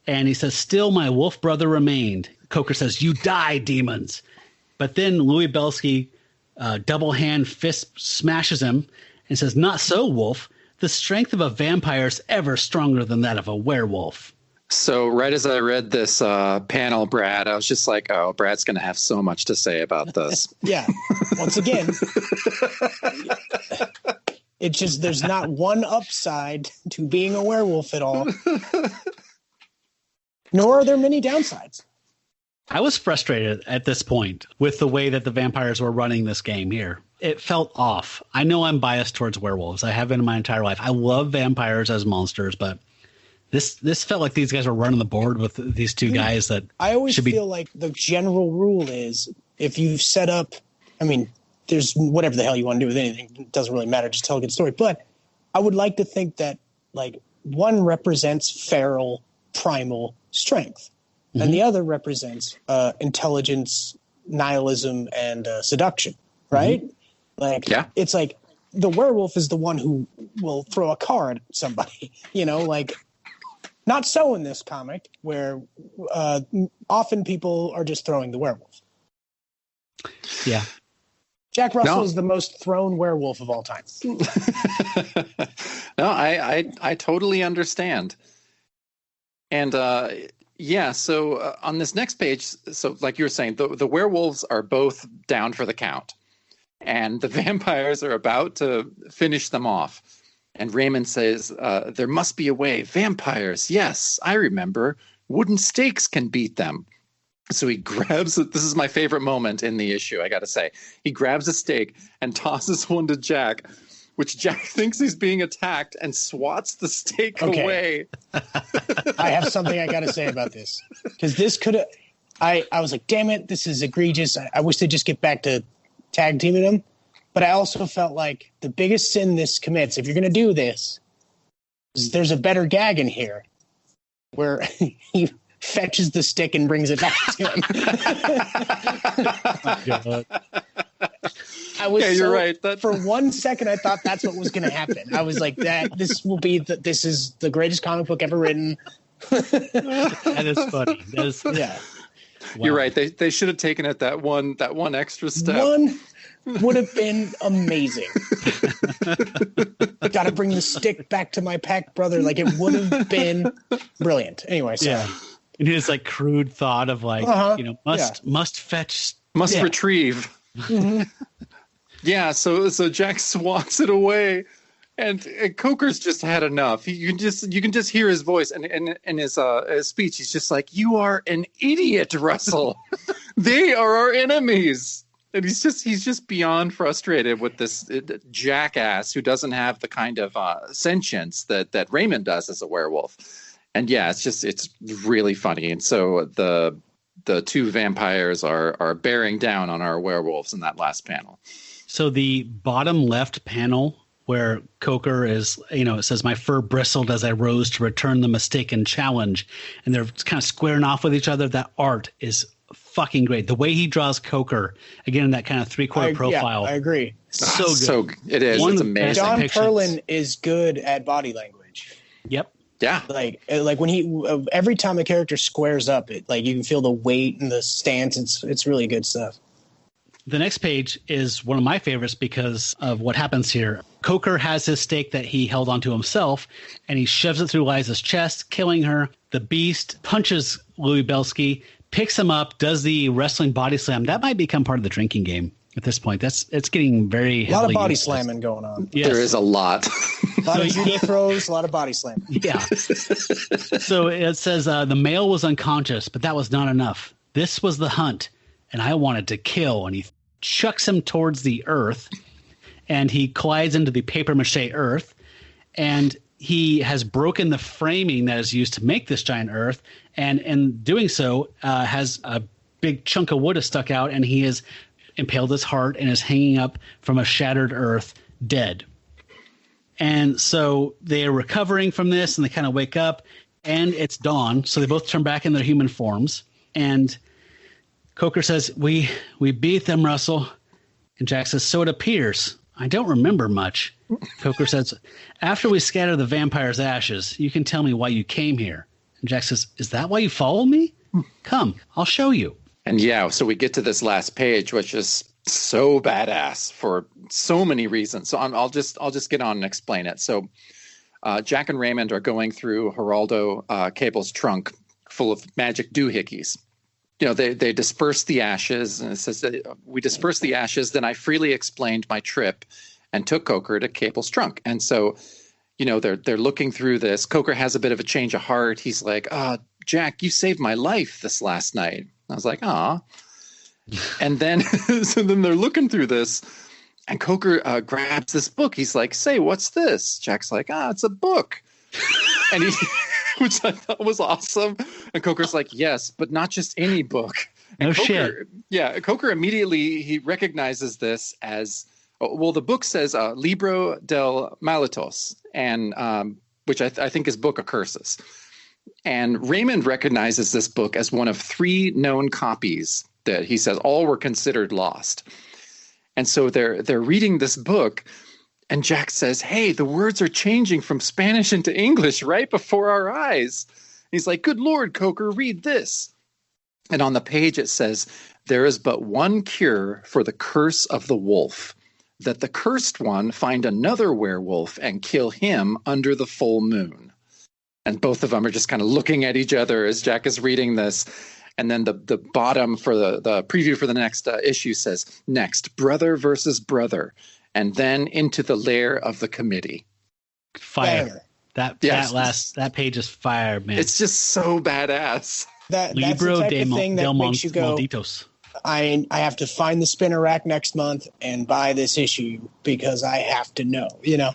and he says, "Still my wolf brother remained." Coker says, "You die, demons." But then Louis Belsky double hand fist smashes him and says, "Not so, wolf. The strength of a vampire is ever stronger than that of a werewolf." So right as I read this panel, Brad, I was just like, oh, Brad's going to have so much to say about this. Yeah. Once again, it's just there's not one upside to being a werewolf at all. Nor are there many downsides. I was frustrated at this point with the way that the vampires were running this game here. It felt off. I know I'm biased towards werewolves. I have been in my entire life. I love vampires as monsters, but this felt like these guys were running the board with these two guys that I always should be. feel like the general rule is if you've set up, I mean, there's whatever the hell you want to do with anything. It doesn't really matter. Just tell a good story. But I would like to think that like one represents feral, primal strength. And the other represents intelligence, nihilism, and seduction, right? Like, it's like the werewolf is the one who will throw a car at somebody, like not so in this comic where often people are just throwing the werewolf. Yeah. Jack Russell is the most thrown werewolf of all time. No, I totally understand. And so on this next page, so like you were saying, the werewolves are both down for the count, and the vampires are about to finish them off. And Raymond says, there must be a way. Vampires, yes, I remember. Wooden stakes can beat them. So he grabs it. This is my favorite moment in the issue, I got to say. He grabs a stake and tosses one to Jack, which Jack thinks he's being attacked and swats the stake away. I have something I got to say about this. Because this could have... I was like, damn it, this is egregious. I wish they'd just get back to tag teaming him. But I also felt like the biggest sin this commits, if you're going to do this, is there's a better gag in here where he fetches the stick and brings it back to him. I was you're right. For 1 second, I thought that's what was going to happen. I was like, this is the greatest comic book ever written. That is funny. That is, yeah. Wow. You're right. They should have taken it that one extra step. One would have been amazing. Got to bring the stick back to my pack brother. Like, it would have been brilliant. Anyway, so. Yeah. And his like crude thought of like, must fetch, must retrieve. Mm-hmm. Yeah. So Jack swats it away, and Coker's just had enough. You can just hear his voice and in his speech. He's just like, "You are an idiot, Russell. They are our enemies." And he's just beyond frustrated with this jackass who doesn't have the kind of sentience that Raymond does as a werewolf. And yeah, it's really funny. And so the two vampires are bearing down on our werewolves in that last panel. So the bottom left panel where Coker is, it says, "My fur bristled as I rose to return the mistaken challenge." And they're kind of squaring off with each other. That art is fucking great. The way he draws Coker, again, in that kind of three-quarter profile. Yeah, I agree. So good. So it is. It's amazing. John Perlin is good at body language. Yep. Yeah. Like when he every time a character squares up, it like you can feel the weight and the stance. It's really good stuff. The next page is one of my favorites because of what happens here. Coker has his stake that he held onto himself, and he shoves it through Liza's chest, killing her. The Beast punches Louis Belsky, picks him up, does the wrestling body slam. That might become part of the drinking game at this point. It's getting very a lot of body slamming going on. Yes. There is a lot. A lot of judo throws, a lot of body slamming. Yeah. So it says the male was unconscious, but that was not enough. This was the hunt, and I wanted to kill. And he chucks him towards the earth, and he collides into the papier-mâché earth, and he has broken the framing that is used to make this giant earth, and in doing so has a big chunk of wood stuck out, and he has impaled his heart and is hanging up from a shattered earth, dead. And so they're recovering from this, and they kind of wake up, and it's dawn, so they both turn back in their human forms, and Coker says, we beat them, Russell. And Jack says, so it appears. I don't remember much. Coker says, after we scatter the vampire's ashes, you can tell me why you came here. And Jack says, is that why you followed me? Come, I'll show you. And yeah, so we get to this last page, which is so badass for so many reasons. So I'll just get on and explain it. So Jack and Raymond are going through Geraldo Cable's trunk full of magic doohickeys. They dispersed the ashes, and it says that we dispersed the ashes. Then I freely explained my trip and took Coker to Cable's trunk. And so, they're looking through this. Coker has a bit of a change of heart. He's like, Jack, you saved my life this last night. I was like, aw. And then, so then they're looking through this, and Coker grabs this book. He's like, say, what's this? Jack's like, it's a book. And he... which I thought was awesome. And Coker's like, yes, but not just any book. And shit. Yeah, Coker immediately, he recognizes this as, the book says Libro del Maletos, and which I think is Book of Curses. And Raymond recognizes this book as one of 3 known copies that he says all were considered lost. And so they're reading this book, and Jack says, hey, the words are changing from Spanish into English right before our eyes. He's like, good Lord, Coker, read this. And on the page it says, "There is but one cure for the curse of the wolf, that the cursed one find another werewolf and kill him under the full moon." And both of them are just kind of looking at each other as Jack is reading this. And then the bottom for the preview for the next issue says, "Next, brother versus brother, and then into the lair of the committee." Fire. That page is fire, man. It's just so badass. That's Libro the type de of thing that makes you go, Malditos. I have to find the spinner rack next month and buy this issue because I have to know, you know?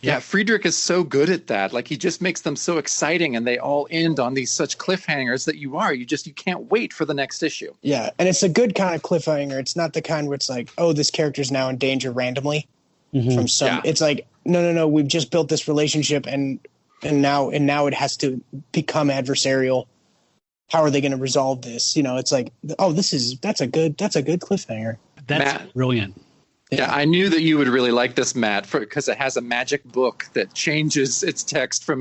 Yeah, Friedrich is so good at that. Like, he just makes them so exciting, and they all end on these such cliffhangers that you can't wait for the next issue. Yeah, and it's a good kind of cliffhanger. It's not the kind where it's like, oh, this character's now in danger randomly from some. Yeah. It's like, no, we've just built this relationship, and now it has to become adversarial. How are they going to resolve this? You know, it's like, oh, that's a good cliffhanger. That's Matt, brilliant. Yeah, I knew that you would really like this, Matt, because it has a magic book that changes its text from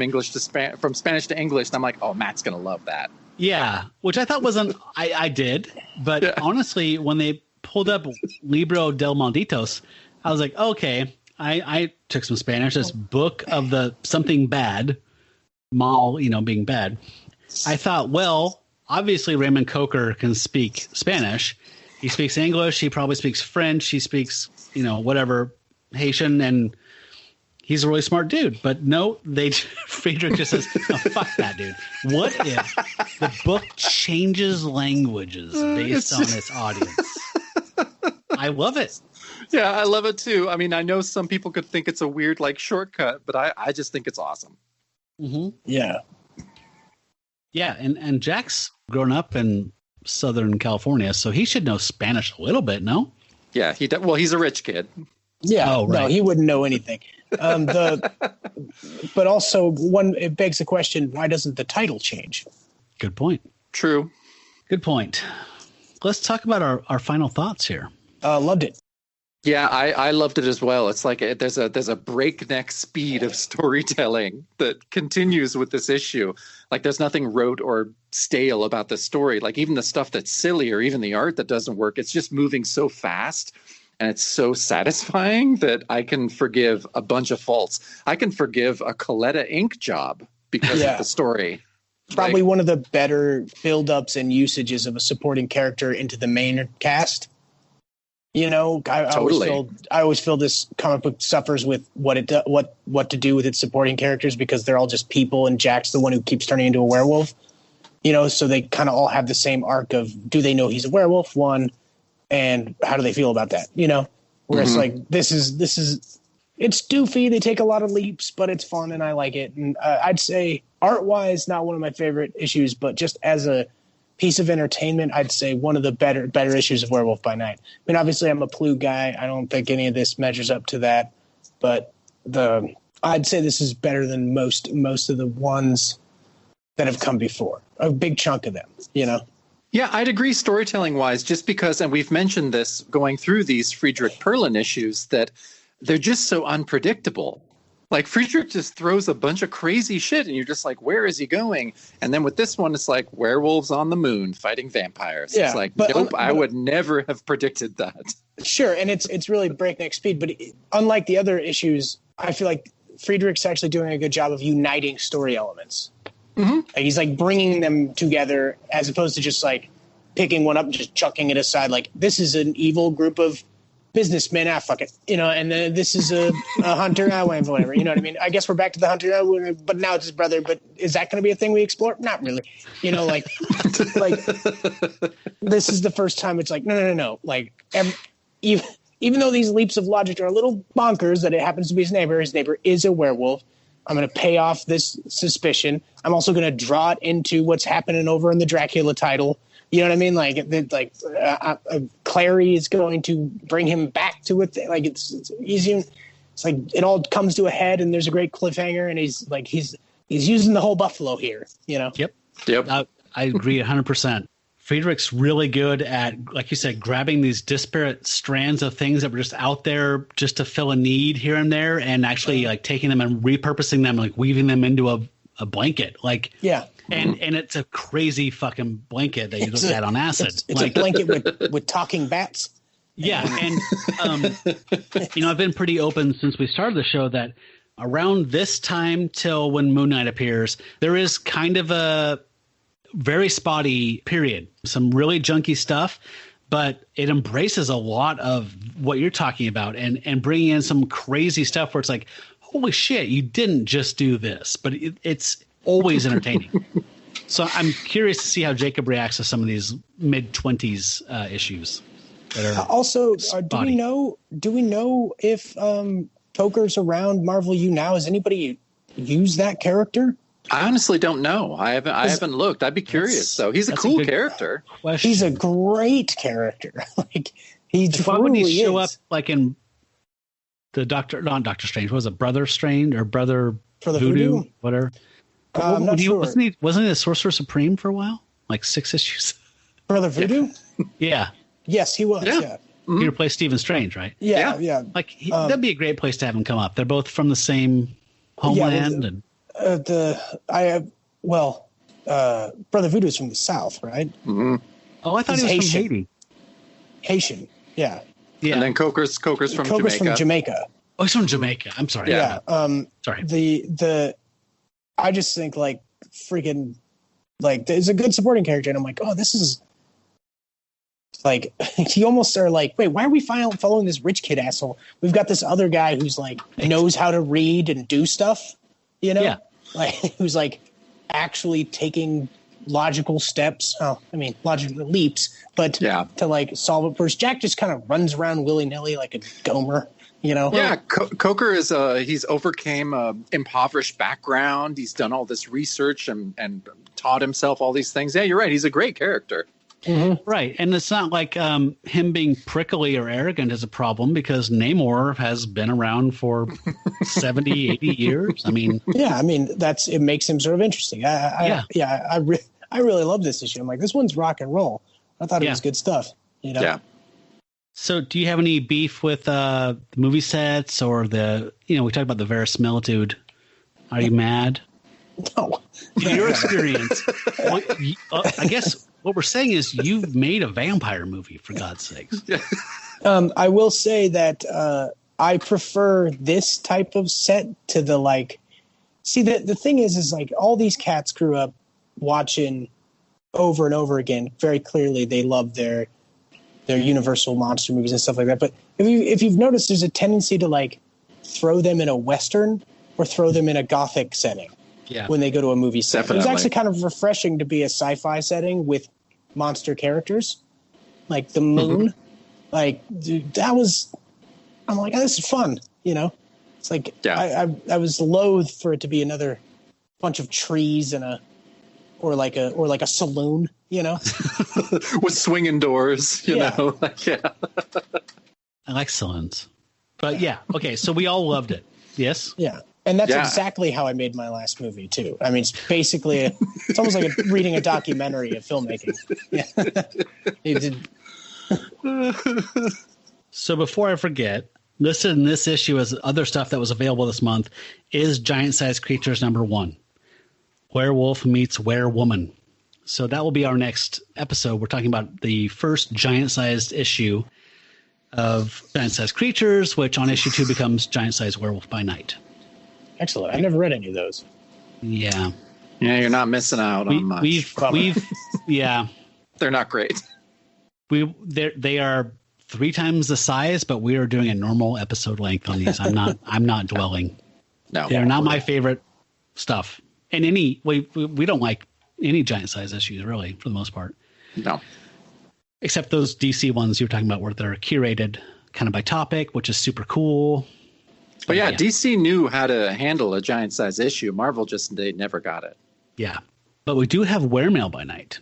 from Spanish to English. And I'm like, oh, Matt's going to love that. Yeah, which I thought wasn't. I did, but honestly, when they pulled up Libro del Malditos, I was like, okay, I took some Spanish. This book of the something bad, mal, being bad. I thought, well, obviously Raymond Coker can speak Spanish. He speaks English. He probably speaks French. He speaks, whatever, Haitian, and he's a really smart dude. But no, Friedrich just says, oh, fuck that dude. What if the book changes languages based on its audience? I love it. Yeah, I love it too. I mean, I know some people could think it's a weird, shortcut, but I just think it's awesome. Mm-hmm. Yeah. Yeah, and Jack's grown up in Southern California, so he should know Spanish a little bit, no? Yeah, he's a rich kid. Yeah, oh, right. No, he wouldn't know anything. But also, it begs the question, why doesn't the title change? Good point. True. Good point. Let's talk about our final thoughts here. Loved it. Yeah, I loved it as well. It's like there's a breakneck speed of storytelling that continues with this issue. Like, there's nothing rote or stale about the story. Like, even the stuff that's silly or even the art that doesn't work, it's just moving so fast and it's so satisfying that I can forgive a bunch of faults. I can forgive a Coletta ink job because of the story. Probably one of the better build-ups and usages of a supporting character into the main cast. I always feel this comic book suffers with what to do with its supporting characters because they're all just people, and Jack's the one who keeps turning into a werewolf. So they kind of all have the same arc of, do they know he's a werewolf? One, and how do they feel about that? Whereas this is it's doofy. They take a lot of leaps, but it's fun and I like it. And I'd say art-wise, not one of my favorite issues, but just as a piece of entertainment, I'd say one of the better issues of Werewolf by Night. I mean, obviously I'm a Plu guy. I don't think any of this measures up to that, but I'd say this is better than most of the ones that have come before. A big chunk of them, Yeah, I'd agree storytelling wise, just because, and we've mentioned this going through these Friedrich Perlin issues, that they're just so unpredictable. Like, Friedrich just throws a bunch of crazy shit, and you're just like, where is he going? And then with this one, it's like werewolves on the moon fighting vampires. Yeah, it's like, nope, I would never have predicted that. Sure, and it's really breakneck speed. But unlike the other issues, I feel like Friedrich's actually doing a good job of uniting story elements. Mm-hmm. Like, he's like bringing them together as opposed to just like picking one up and just chucking it aside. Like, this is an evil group of businessmen, fuck it, and then this is a hunter, whatever, you know what I mean? I guess we're back to the hunter, but now it's his brother, but is that going to be a thing we explore? Not really, like this is the first time it's like, no. Like, even though these leaps of logic are a little bonkers that it happens to be his neighbor is a werewolf, I'm going to pay off this suspicion. I'm also going to draw it into what's happening over in the Dracula title. You know what I mean? Like Clary is going to bring him back to it. Like, it's easy. It's like it all comes to a head, and there's a great cliffhanger, and he's using the whole buffalo here. Yep. I agree 100%. Friedrich's really good at, like you said, grabbing these disparate strands of things that were just out there just to fill a need here and there, and actually like taking them and repurposing them, like weaving them into a blanket. Like, yeah. And it's a crazy fucking blanket that you look at on acid. It's a blanket with talking bats. Yeah, and I've been pretty open since we started the show that around this time till when Moon Knight appears, there is kind of a very spotty period. Some really junky stuff, but it embraces a lot of what you're talking about and bringing in some crazy stuff where it's like, holy shit, you didn't just do this, but it's always entertaining. So I'm curious to see how Jacob reacts to some of these mid-20s issues. Also, do we know if Coker's around Marvel U now? Has anybody used that character? I honestly don't know. I haven't looked. I'd be curious. So he's a cool character. Question. He's a great character. Like why would he show is. up like in the not Doctor Strange? What was it, Brother Strange or Brother Voodoo? Whatever. I'm not sure. Wasn't he the Sorcerer Supreme for a while? Like 6 issues. Brother Voodoo? Yeah. Yes, he was. Yeah. He replaced Stephen Strange, right? Yeah. Like that'd be a great place to have him come up. They're both from the same homeland. Brother Voodoo's from the South, right? Mm-hmm. Oh, I thought he was Haitian. from Haiti. Haitian, yeah. And then Coker's from Jamaica. From Jamaica. Oh, he's from Jamaica. I'm sorry. Yeah. Sorry. I just think like freaking like there's a good supporting character, and I'm like, oh, this is like you almost are like, wait, why are we following this rich kid asshole? We've got this other guy who's like knows how to read and do stuff, you know? Yeah. Like who's like actually taking logical steps. Oh, I mean, logical leaps, but to like solve it. Whereas Jack just kind of runs around willy nilly like a Gomer, you know? Yeah, Coker is he's overcame a impoverished background. He's done all this research and taught himself all these things. Yeah, you're right. He's a great character. Mm-hmm. Right. And it's not like him being prickly or arrogant is a problem because Namor has been around for 70, 80 years. I mean, it makes him sort of interesting. I really love this issue. I'm like, this one's rock and roll. I thought it was good stuff, you know? Yeah. So do you have any beef with the movie sets or we talked about the verisimilitude. Are you mad? No. In your experience, I guess what we're saying is you've made a vampire movie, for God's sakes. I will say that I prefer this type of set to the like. See, the thing is like all these cats grew up watching over and over again. Very clearly, they love their Universal monster movies and stuff like that. But if you've noticed, there's a tendency to like throw them in a Western or throw them in a Gothic setting. Yeah. When they go to a movie set. Definitely. It was actually kind of refreshing to be a sci-fi setting with monster characters. Like the moon. Mm-hmm. Like, dude, I'm like, oh, this is fun, you know? It's like, I was loath for it to be another bunch of trees and or like a saloon, you know? With swinging doors, you know? I like saloons. But yeah, okay, so we all loved it. Yes? Yeah. And that's exactly how I made my last movie, too. I mean, it's basically, it's almost like reading a documentary of filmmaking. Yeah. So before I forget, listed in this issue as other stuff that was available this month is Giant-Sized Creatures #1. Werewolf meets Werewoman. So that will be our next episode. We're talking about the first giant-sized issue of Giant-Sized Creatures, which on issue 2 becomes Giant-Sized Werewolf by Night. Excellent. I never read any of those. Yeah. Yeah, you're not missing out on much. They're not great. They are 3 times the size, but we are doing a normal episode length on these. I'm not dwelling. No, they're not my favorite stuff. And we don't like any giant size issues really, for the most part. No. Except those DC ones you were talking about where they're curated kind of by topic, which is super cool. But yeah, DC knew how to handle a giant size issue. Marvel they never got it. Yeah. But we do have Weremail by Night.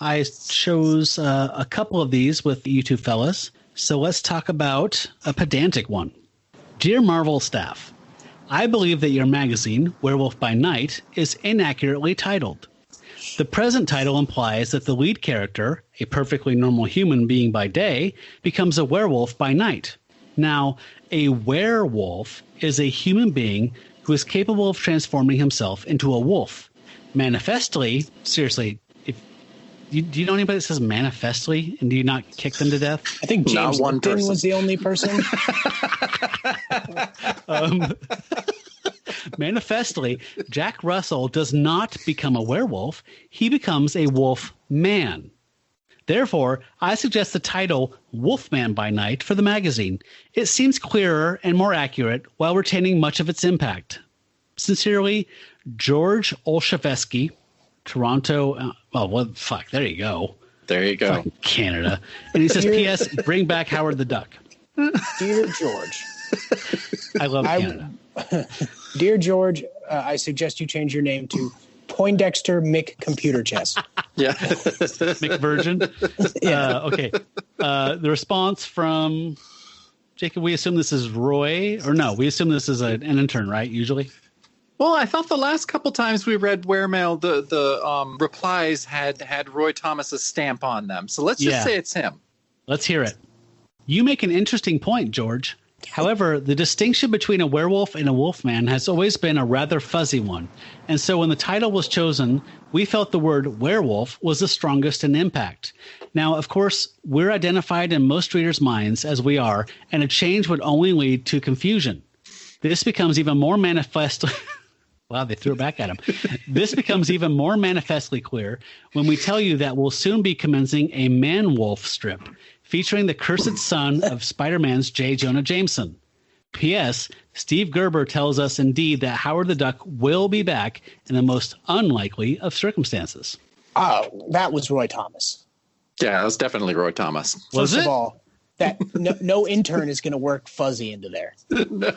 I chose a couple of these with you two fellas. So let's talk about a pedantic one. Dear Marvel staff, I believe that your magazine, Werewolf by Night, is inaccurately titled. The present title implies that the lead character, a perfectly normal human being by day, becomes a werewolf by night. Now, a werewolf is a human being who is capable of transforming himself into a wolf, Manifestly, seriously, if do you know anybody that says manifestly, and do you not kick them to death? I think James one Lipton person. was the only person. Manifestly, Jack Russell does not become a werewolf. He becomes a wolf man. Therefore, I suggest the title Wolfman by Night for the magazine. It seems clearer and more accurate while retaining much of its impact. Sincerely, George Olszewski, Toronto. There you go. There you go. Fucking Canada. And he says, P.S. Bring back Howard the Duck. Dear George. I love Canada. Dear George, I suggest you change your name to Poindexter Mick Computer Chess. Yeah. McVirgin. Yeah. Okay. The response from Jacob, we assume this is Roy, or no, we assume this is an intern, right? Usually. Well, I thought the last couple times we read Weremail, the replies had Roy Thomas's stamp on them. So let's just say it's him. Let's hear it. You make an interesting point, George. However, the distinction between a werewolf and a wolfman has always been a rather fuzzy one. And so when the title was chosen, we felt the word werewolf was the strongest in impact. Now, of course, we're identified in most readers' minds as we are, and a change would only lead to confusion. This becomes even more manifest. Wow, they threw it back at him. This becomes even more manifestly clear when we tell you that we'll soon be commencing a man-wolf strip featuring the cursed son of Spider-Man's J. Jonah Jameson. P.S. Steve Gerber tells us indeed that Howard the Duck will be back in the most unlikely of circumstances. Oh, that was Roy Thomas. Yeah, that was definitely Roy Thomas. First of all, that no intern is going to work fuzzy into there. No.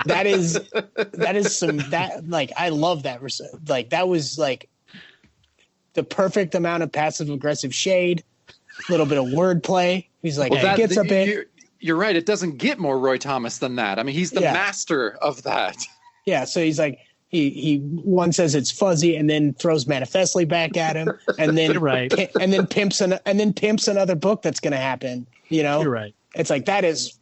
that is I love that. Like, that was like the perfect amount of passive aggressive shade, a little bit of wordplay. He's like, he gets up in. You're right. It doesn't get more Roy Thomas than that. I mean, he's the master of that. Yeah. So he's like, he one says it's fuzzy and then throws manifestly back at him, and then and then pimps another book that's going to happen. You know, you're right. It's like that is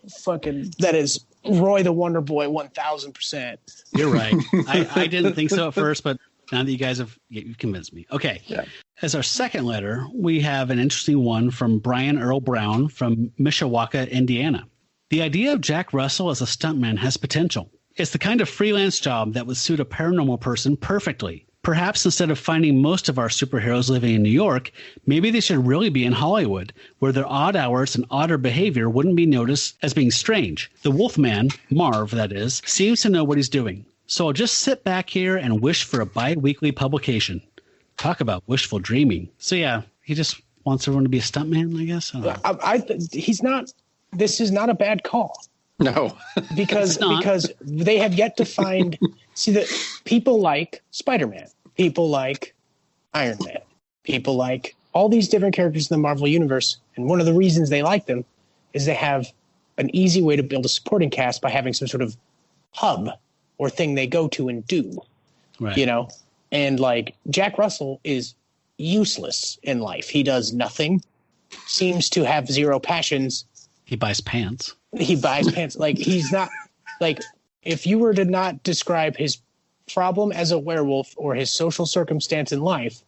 Roy the Wonder Boy 1000%. You're right. I didn't think so at first, but now that you guys you've convinced me. Okay. Yeah. As our second letter, we have an interesting one from Brian Earl Brown from Mishawaka, Indiana. The idea of Jack Russell as a stuntman has potential. It's the kind of freelance job that would suit a paranormal person perfectly. Perhaps instead of finding most of our superheroes living in New York, maybe they should really be in Hollywood, where their odd hours and odder behavior wouldn't be noticed as being strange. The Wolfman, Marv that is, seems to know what he's doing. So I'll just sit back here and wish for a bi-weekly publication. Talk about wishful dreaming. So yeah, he just wants everyone to be a stuntman, I guess. He's not. This is not a bad call. No, because they have yet to find. See, that people like Spider-Man, people like Iron Man, people like all these different characters in the Marvel universe, and one of the reasons they like them is they have an easy way to build a supporting cast by having some sort of hub or thing they go to and do. Right. You know, and like Jack Russell is useless in life. He does nothing. Seems to have zero passions. He buys pants. Like, he's not, like, if you were to not describe his problem as a werewolf or his social circumstance in life,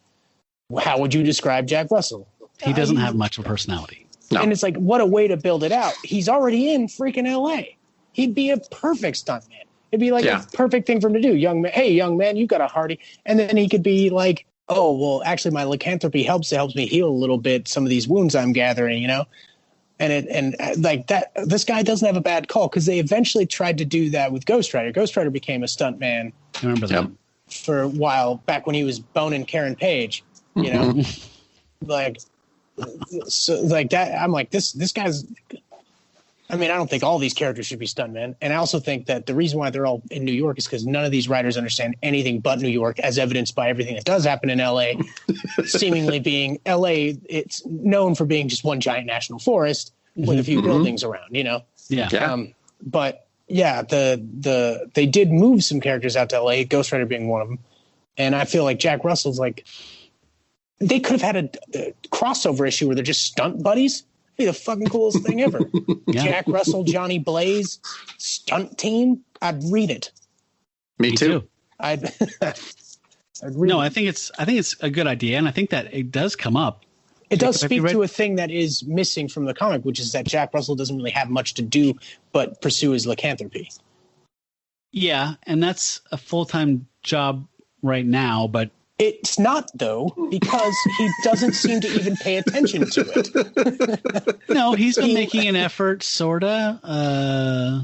how would you describe Jack Russell? He doesn't have much of a personality. No. And it's like, what a way to build it out. He's already in freaking LA. He'd be a perfect stuntman. It'd be like a perfect thing for him to do. Young man, hey, young man, you got a hearty. And then he could be like, oh, well, actually, my lycanthropy helps me heal a little bit some of these wounds I'm gathering, you know? And like that, this guy doesn't have a bad call, because they eventually tried to do that with Ghost Rider. Ghost Rider became a stuntman. I remember that for a while back when he was boning Karen Page. You know, like so like that. I'm like this guy's. I mean, I don't think all these characters should be stuntmen, and I also think that the reason why they're all in New York is because none of these writers understand anything but New York, as evidenced by everything that does happen in L.A. Seemingly being L.A., it's known for being just one giant national forest with a few buildings around, you know. Yeah. But yeah, they did move some characters out to L.A., Ghost Rider being one of them, and I feel like Jack Russell's like they could have had a crossover issue where they're just stunt buddies. Be the fucking coolest thing ever. Jack Russell, Johnny Blaze, stunt team. I'd read it. Me too. No, I think it's a good idea, and I think that it does come up. It does speak to a thing that is missing from the comic, which is that Jack Russell doesn't really have much to do but pursue his lycanthropy. Yeah, and that's a full-time job right now, but it's not, though, because he doesn't seem to even pay attention to it. No, he's been making an effort, sorta.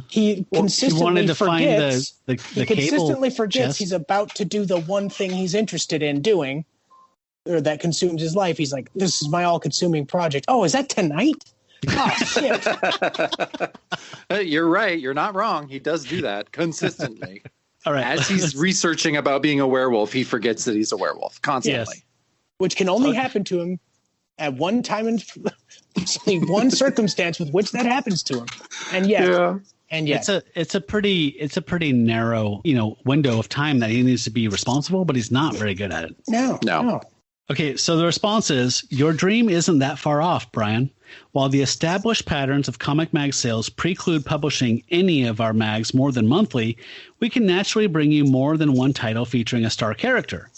He consistently wanted to forgets. Find the he consistently cable forgets chest. He's about to do the one thing he's interested in doing, or that consumes his life. He's like, "This is my all-consuming project." Oh, is that tonight? Oh shit! You're right. You're not wrong. He does do that consistently. All right. As he's researching about being a werewolf, he forgets that he's a werewolf constantly. Yes. Which can only happen to him at one time and there's only one circumstance with which that happens to him. And yet, it's a pretty narrow, window of time that he needs to be responsible, but he's not very good at it. No. Okay, so the response is, your dream isn't that far off, Brian. While the established patterns of comic mag sales preclude publishing any of our mags more than monthly, we can naturally bring you more than one title featuring a star character.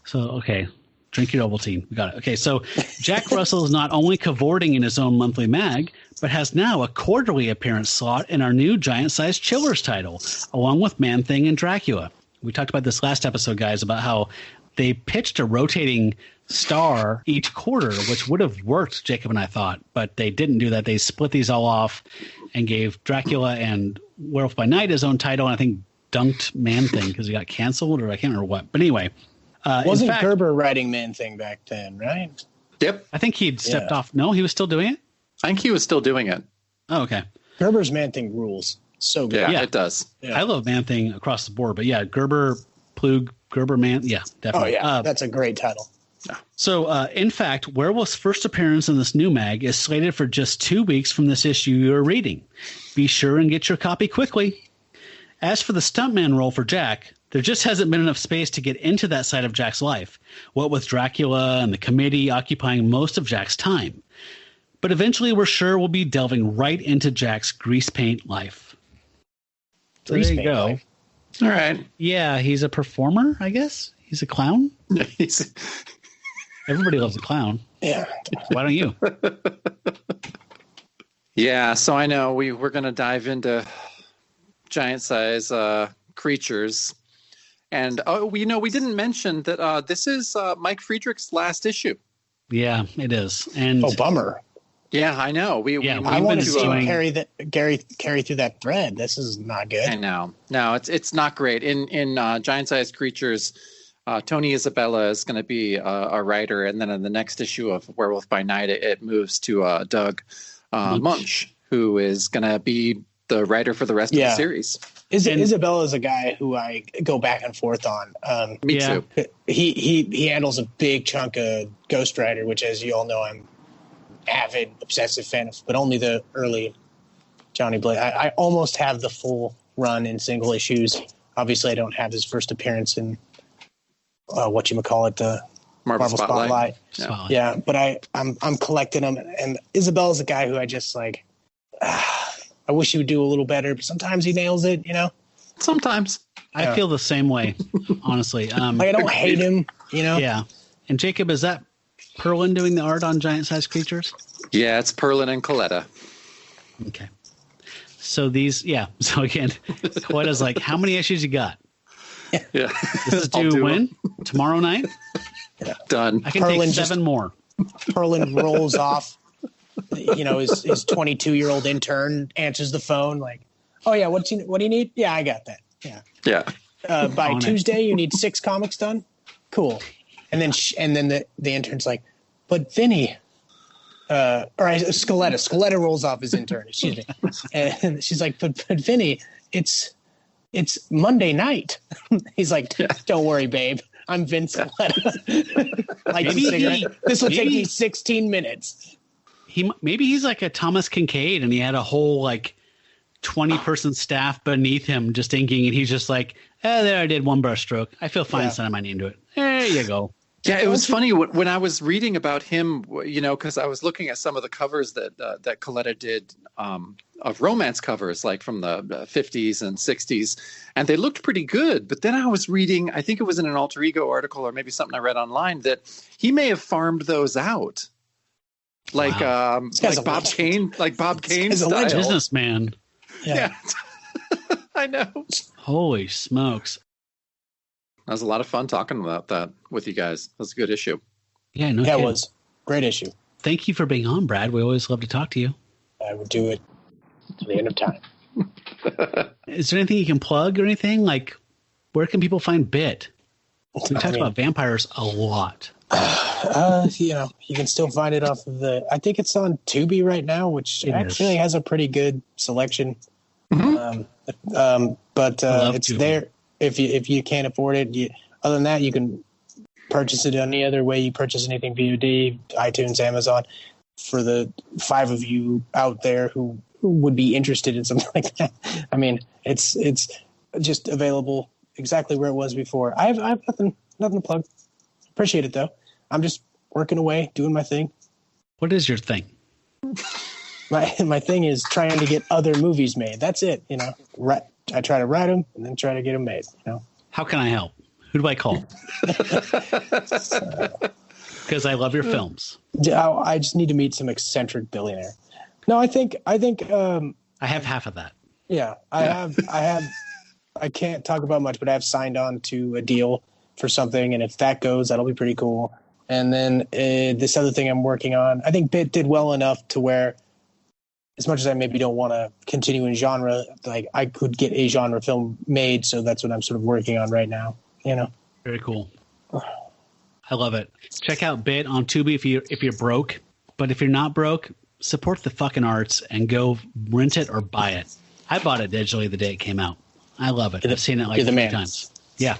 So, okay, drink your Ovaltine. We got it. Okay, so Jack Russell is not only cavorting in his own monthly mag, but has now a quarterly appearance slot in our new giant-sized Chillers title, along with Man-Thing and Dracula. We talked about this last episode, guys, about how they pitched a rotating star each quarter, which would have worked, Jacob and I thought, but they didn't do that. They split these all off and gave Dracula and Werewolf by Night his own title, and I think dunked Man-Thing because he got canceled, or I can't remember what. But anyway. Wasn't Gerber writing Man-Thing back then, right? Yep. I think he'd stepped off. No, he was still doing it? I think he was still doing it. Oh, okay. Gerber's Man-Thing rules. So good. Yeah, it does. Yeah. I love Man-Thing across the board, but yeah, Gerber, Plug, Gerber, Man, yeah, definitely. Oh, yeah, that's a great title. So, in fact, Werewolf's first appearance in this new mag is slated for just 2 weeks from this issue you're reading. Be sure and get your copy quickly. As for the stuntman role for Jack, there just hasn't been enough space to get into that side of Jack's life, what with Dracula and the committee occupying most of Jack's time. But eventually we're sure we'll be delving right into Jack's grease paint life. So there you go. Life. All right. Yeah, he's a performer, I guess. He's a clown. Everybody loves a clown. Yeah. Why don't you? Yeah, so I know we're going to dive into giant size creatures. And we didn't mention that this is Mike Friedrich's last issue. Yeah, it is. And bummer. Yeah, I know. I want to see him carry through that thread. This is not good. I know. No, it's not great. In giant size creatures, Tony Isabella is going to be a writer, and then in the next issue of Werewolf by Night, it moves to Doug Munch, who is going to be the writer for the rest of the series. Isabella is a guy who I go back and forth on. Me too. He handles a big chunk of Ghost Rider, which, as you all know, I'm avid, obsessive fan of, but only the early Johnny Blaze. I almost have the full run in single issues. Obviously, I don't have his first appearance in the Marvel Spotlight. Yeah, but I'm collecting them, and Isabella's a guy who I just like. I wish he would do a little better, but sometimes he nails it, Sometimes. I feel the same way, honestly. I don't hate him, Yeah. And Jacob, is that Perlin doing the art on giant sized creatures? Yeah, it's Perlin and Coletta. Okay. So So again, Coletta's like, how many issues you got? Yeah. This is due when? Tomorrow night? Yeah. Done. I can take 7 more. Perlin rolls off. His 22-year-old intern answers the phone like, "Oh yeah, what do you need? Yeah, I got that. Yeah. By Tuesday, you need 6 comics done. Cool." And then the intern's like, "But Vinny," Scaletta rolls off his intern. Excuse me, and she's like, "But Vinny, it's Monday night." He's like, "Don't worry, babe. I'm Vince Scaletta. Like a cigarette. This will take me 16 minutes." Maybe he's like a Thomas Kincaid, and he had a whole 20-person staff beneath him just inking, and he's just like, there, I did one brush stroke. I feel fine sending my name to it. There you go. Yeah, it was funny when I was reading about him, because I was looking at some of the covers that Coletta did of romance covers, like from the 50s and 60s, and they looked pretty good. But then I was reading, I think it was in an Alter Ego article or maybe something I read online, that he may have farmed those out. Like Bob Kane, style. Businessman. Yeah. I know. Holy smokes. That was a lot of fun talking about that with you guys. That was a good issue. Yeah, no Yeah, kidding. it was. Great issue. Thank you for being on, Brad. We always love to talk to you. I would do it to the end of time. Is there anything you can plug or anything? Like, where can people find Bit? We talked about vampires a lot. You can still find it off of I think it's on Tubi right now, which actually has a pretty good selection. Mm-hmm. But it's Tubi. there if you can't afford it. Other than that, you can purchase it any other way you purchase anything: VOD, iTunes, Amazon. For the 5 of you out there who would be interested in something like that, I mean, it's just available exactly where it was before. I have nothing to plug. Appreciate it though. I'm just working away, doing my thing. What is your thing? My thing is trying to get other movies made. That's it. I try to write them and then try to get them made. How can I help? Who do I call? Because I love your films. I just need to meet some eccentric billionaire. No, I think. I have half of that. Yeah, I have. I can't talk about much, but I have signed on to a deal for something, and if that goes, that'll be pretty cool. And then this other thing I'm working on, I think Bit did well enough to where, as much as I maybe don't want to continue in genre, like I could get a genre film made. So that's what I'm sort of working on right now. Very cool. I love it. Check out Bit on Tubi if you're broke. But if you're not broke, support the fucking arts and go rent it or buy it. I bought it digitally the day it came out. I love it. I've seen it like 3 times. Yeah.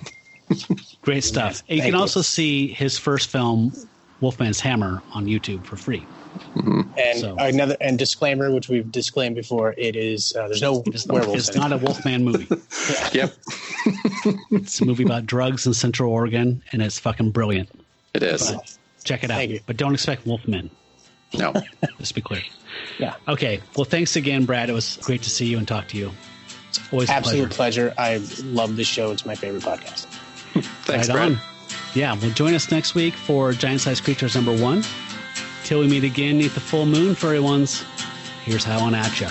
Great stuff. You can also see his first film, Wolfman's Hammer, on YouTube for free. And and disclaimer, which we've disclaimed before, it is there's no werewolves. It's not a Wolfman movie. Yep. It's a movie about drugs in Central Oregon, and it's fucking brilliant. It is. But check it out. Thank you. But don't expect Wolfmen. No. Just be clear. Yeah. Okay. Well, thanks again, Brad. It was great to see you and talk to you. It's always Absolute a pleasure. I love this show. It's my favorite podcast. Thanks, right Brad. on. Yeah. Well, join us next week for Giant Size Creatures #1. Till we meet again, neath the full moon, furry ones. Here's how on at ya.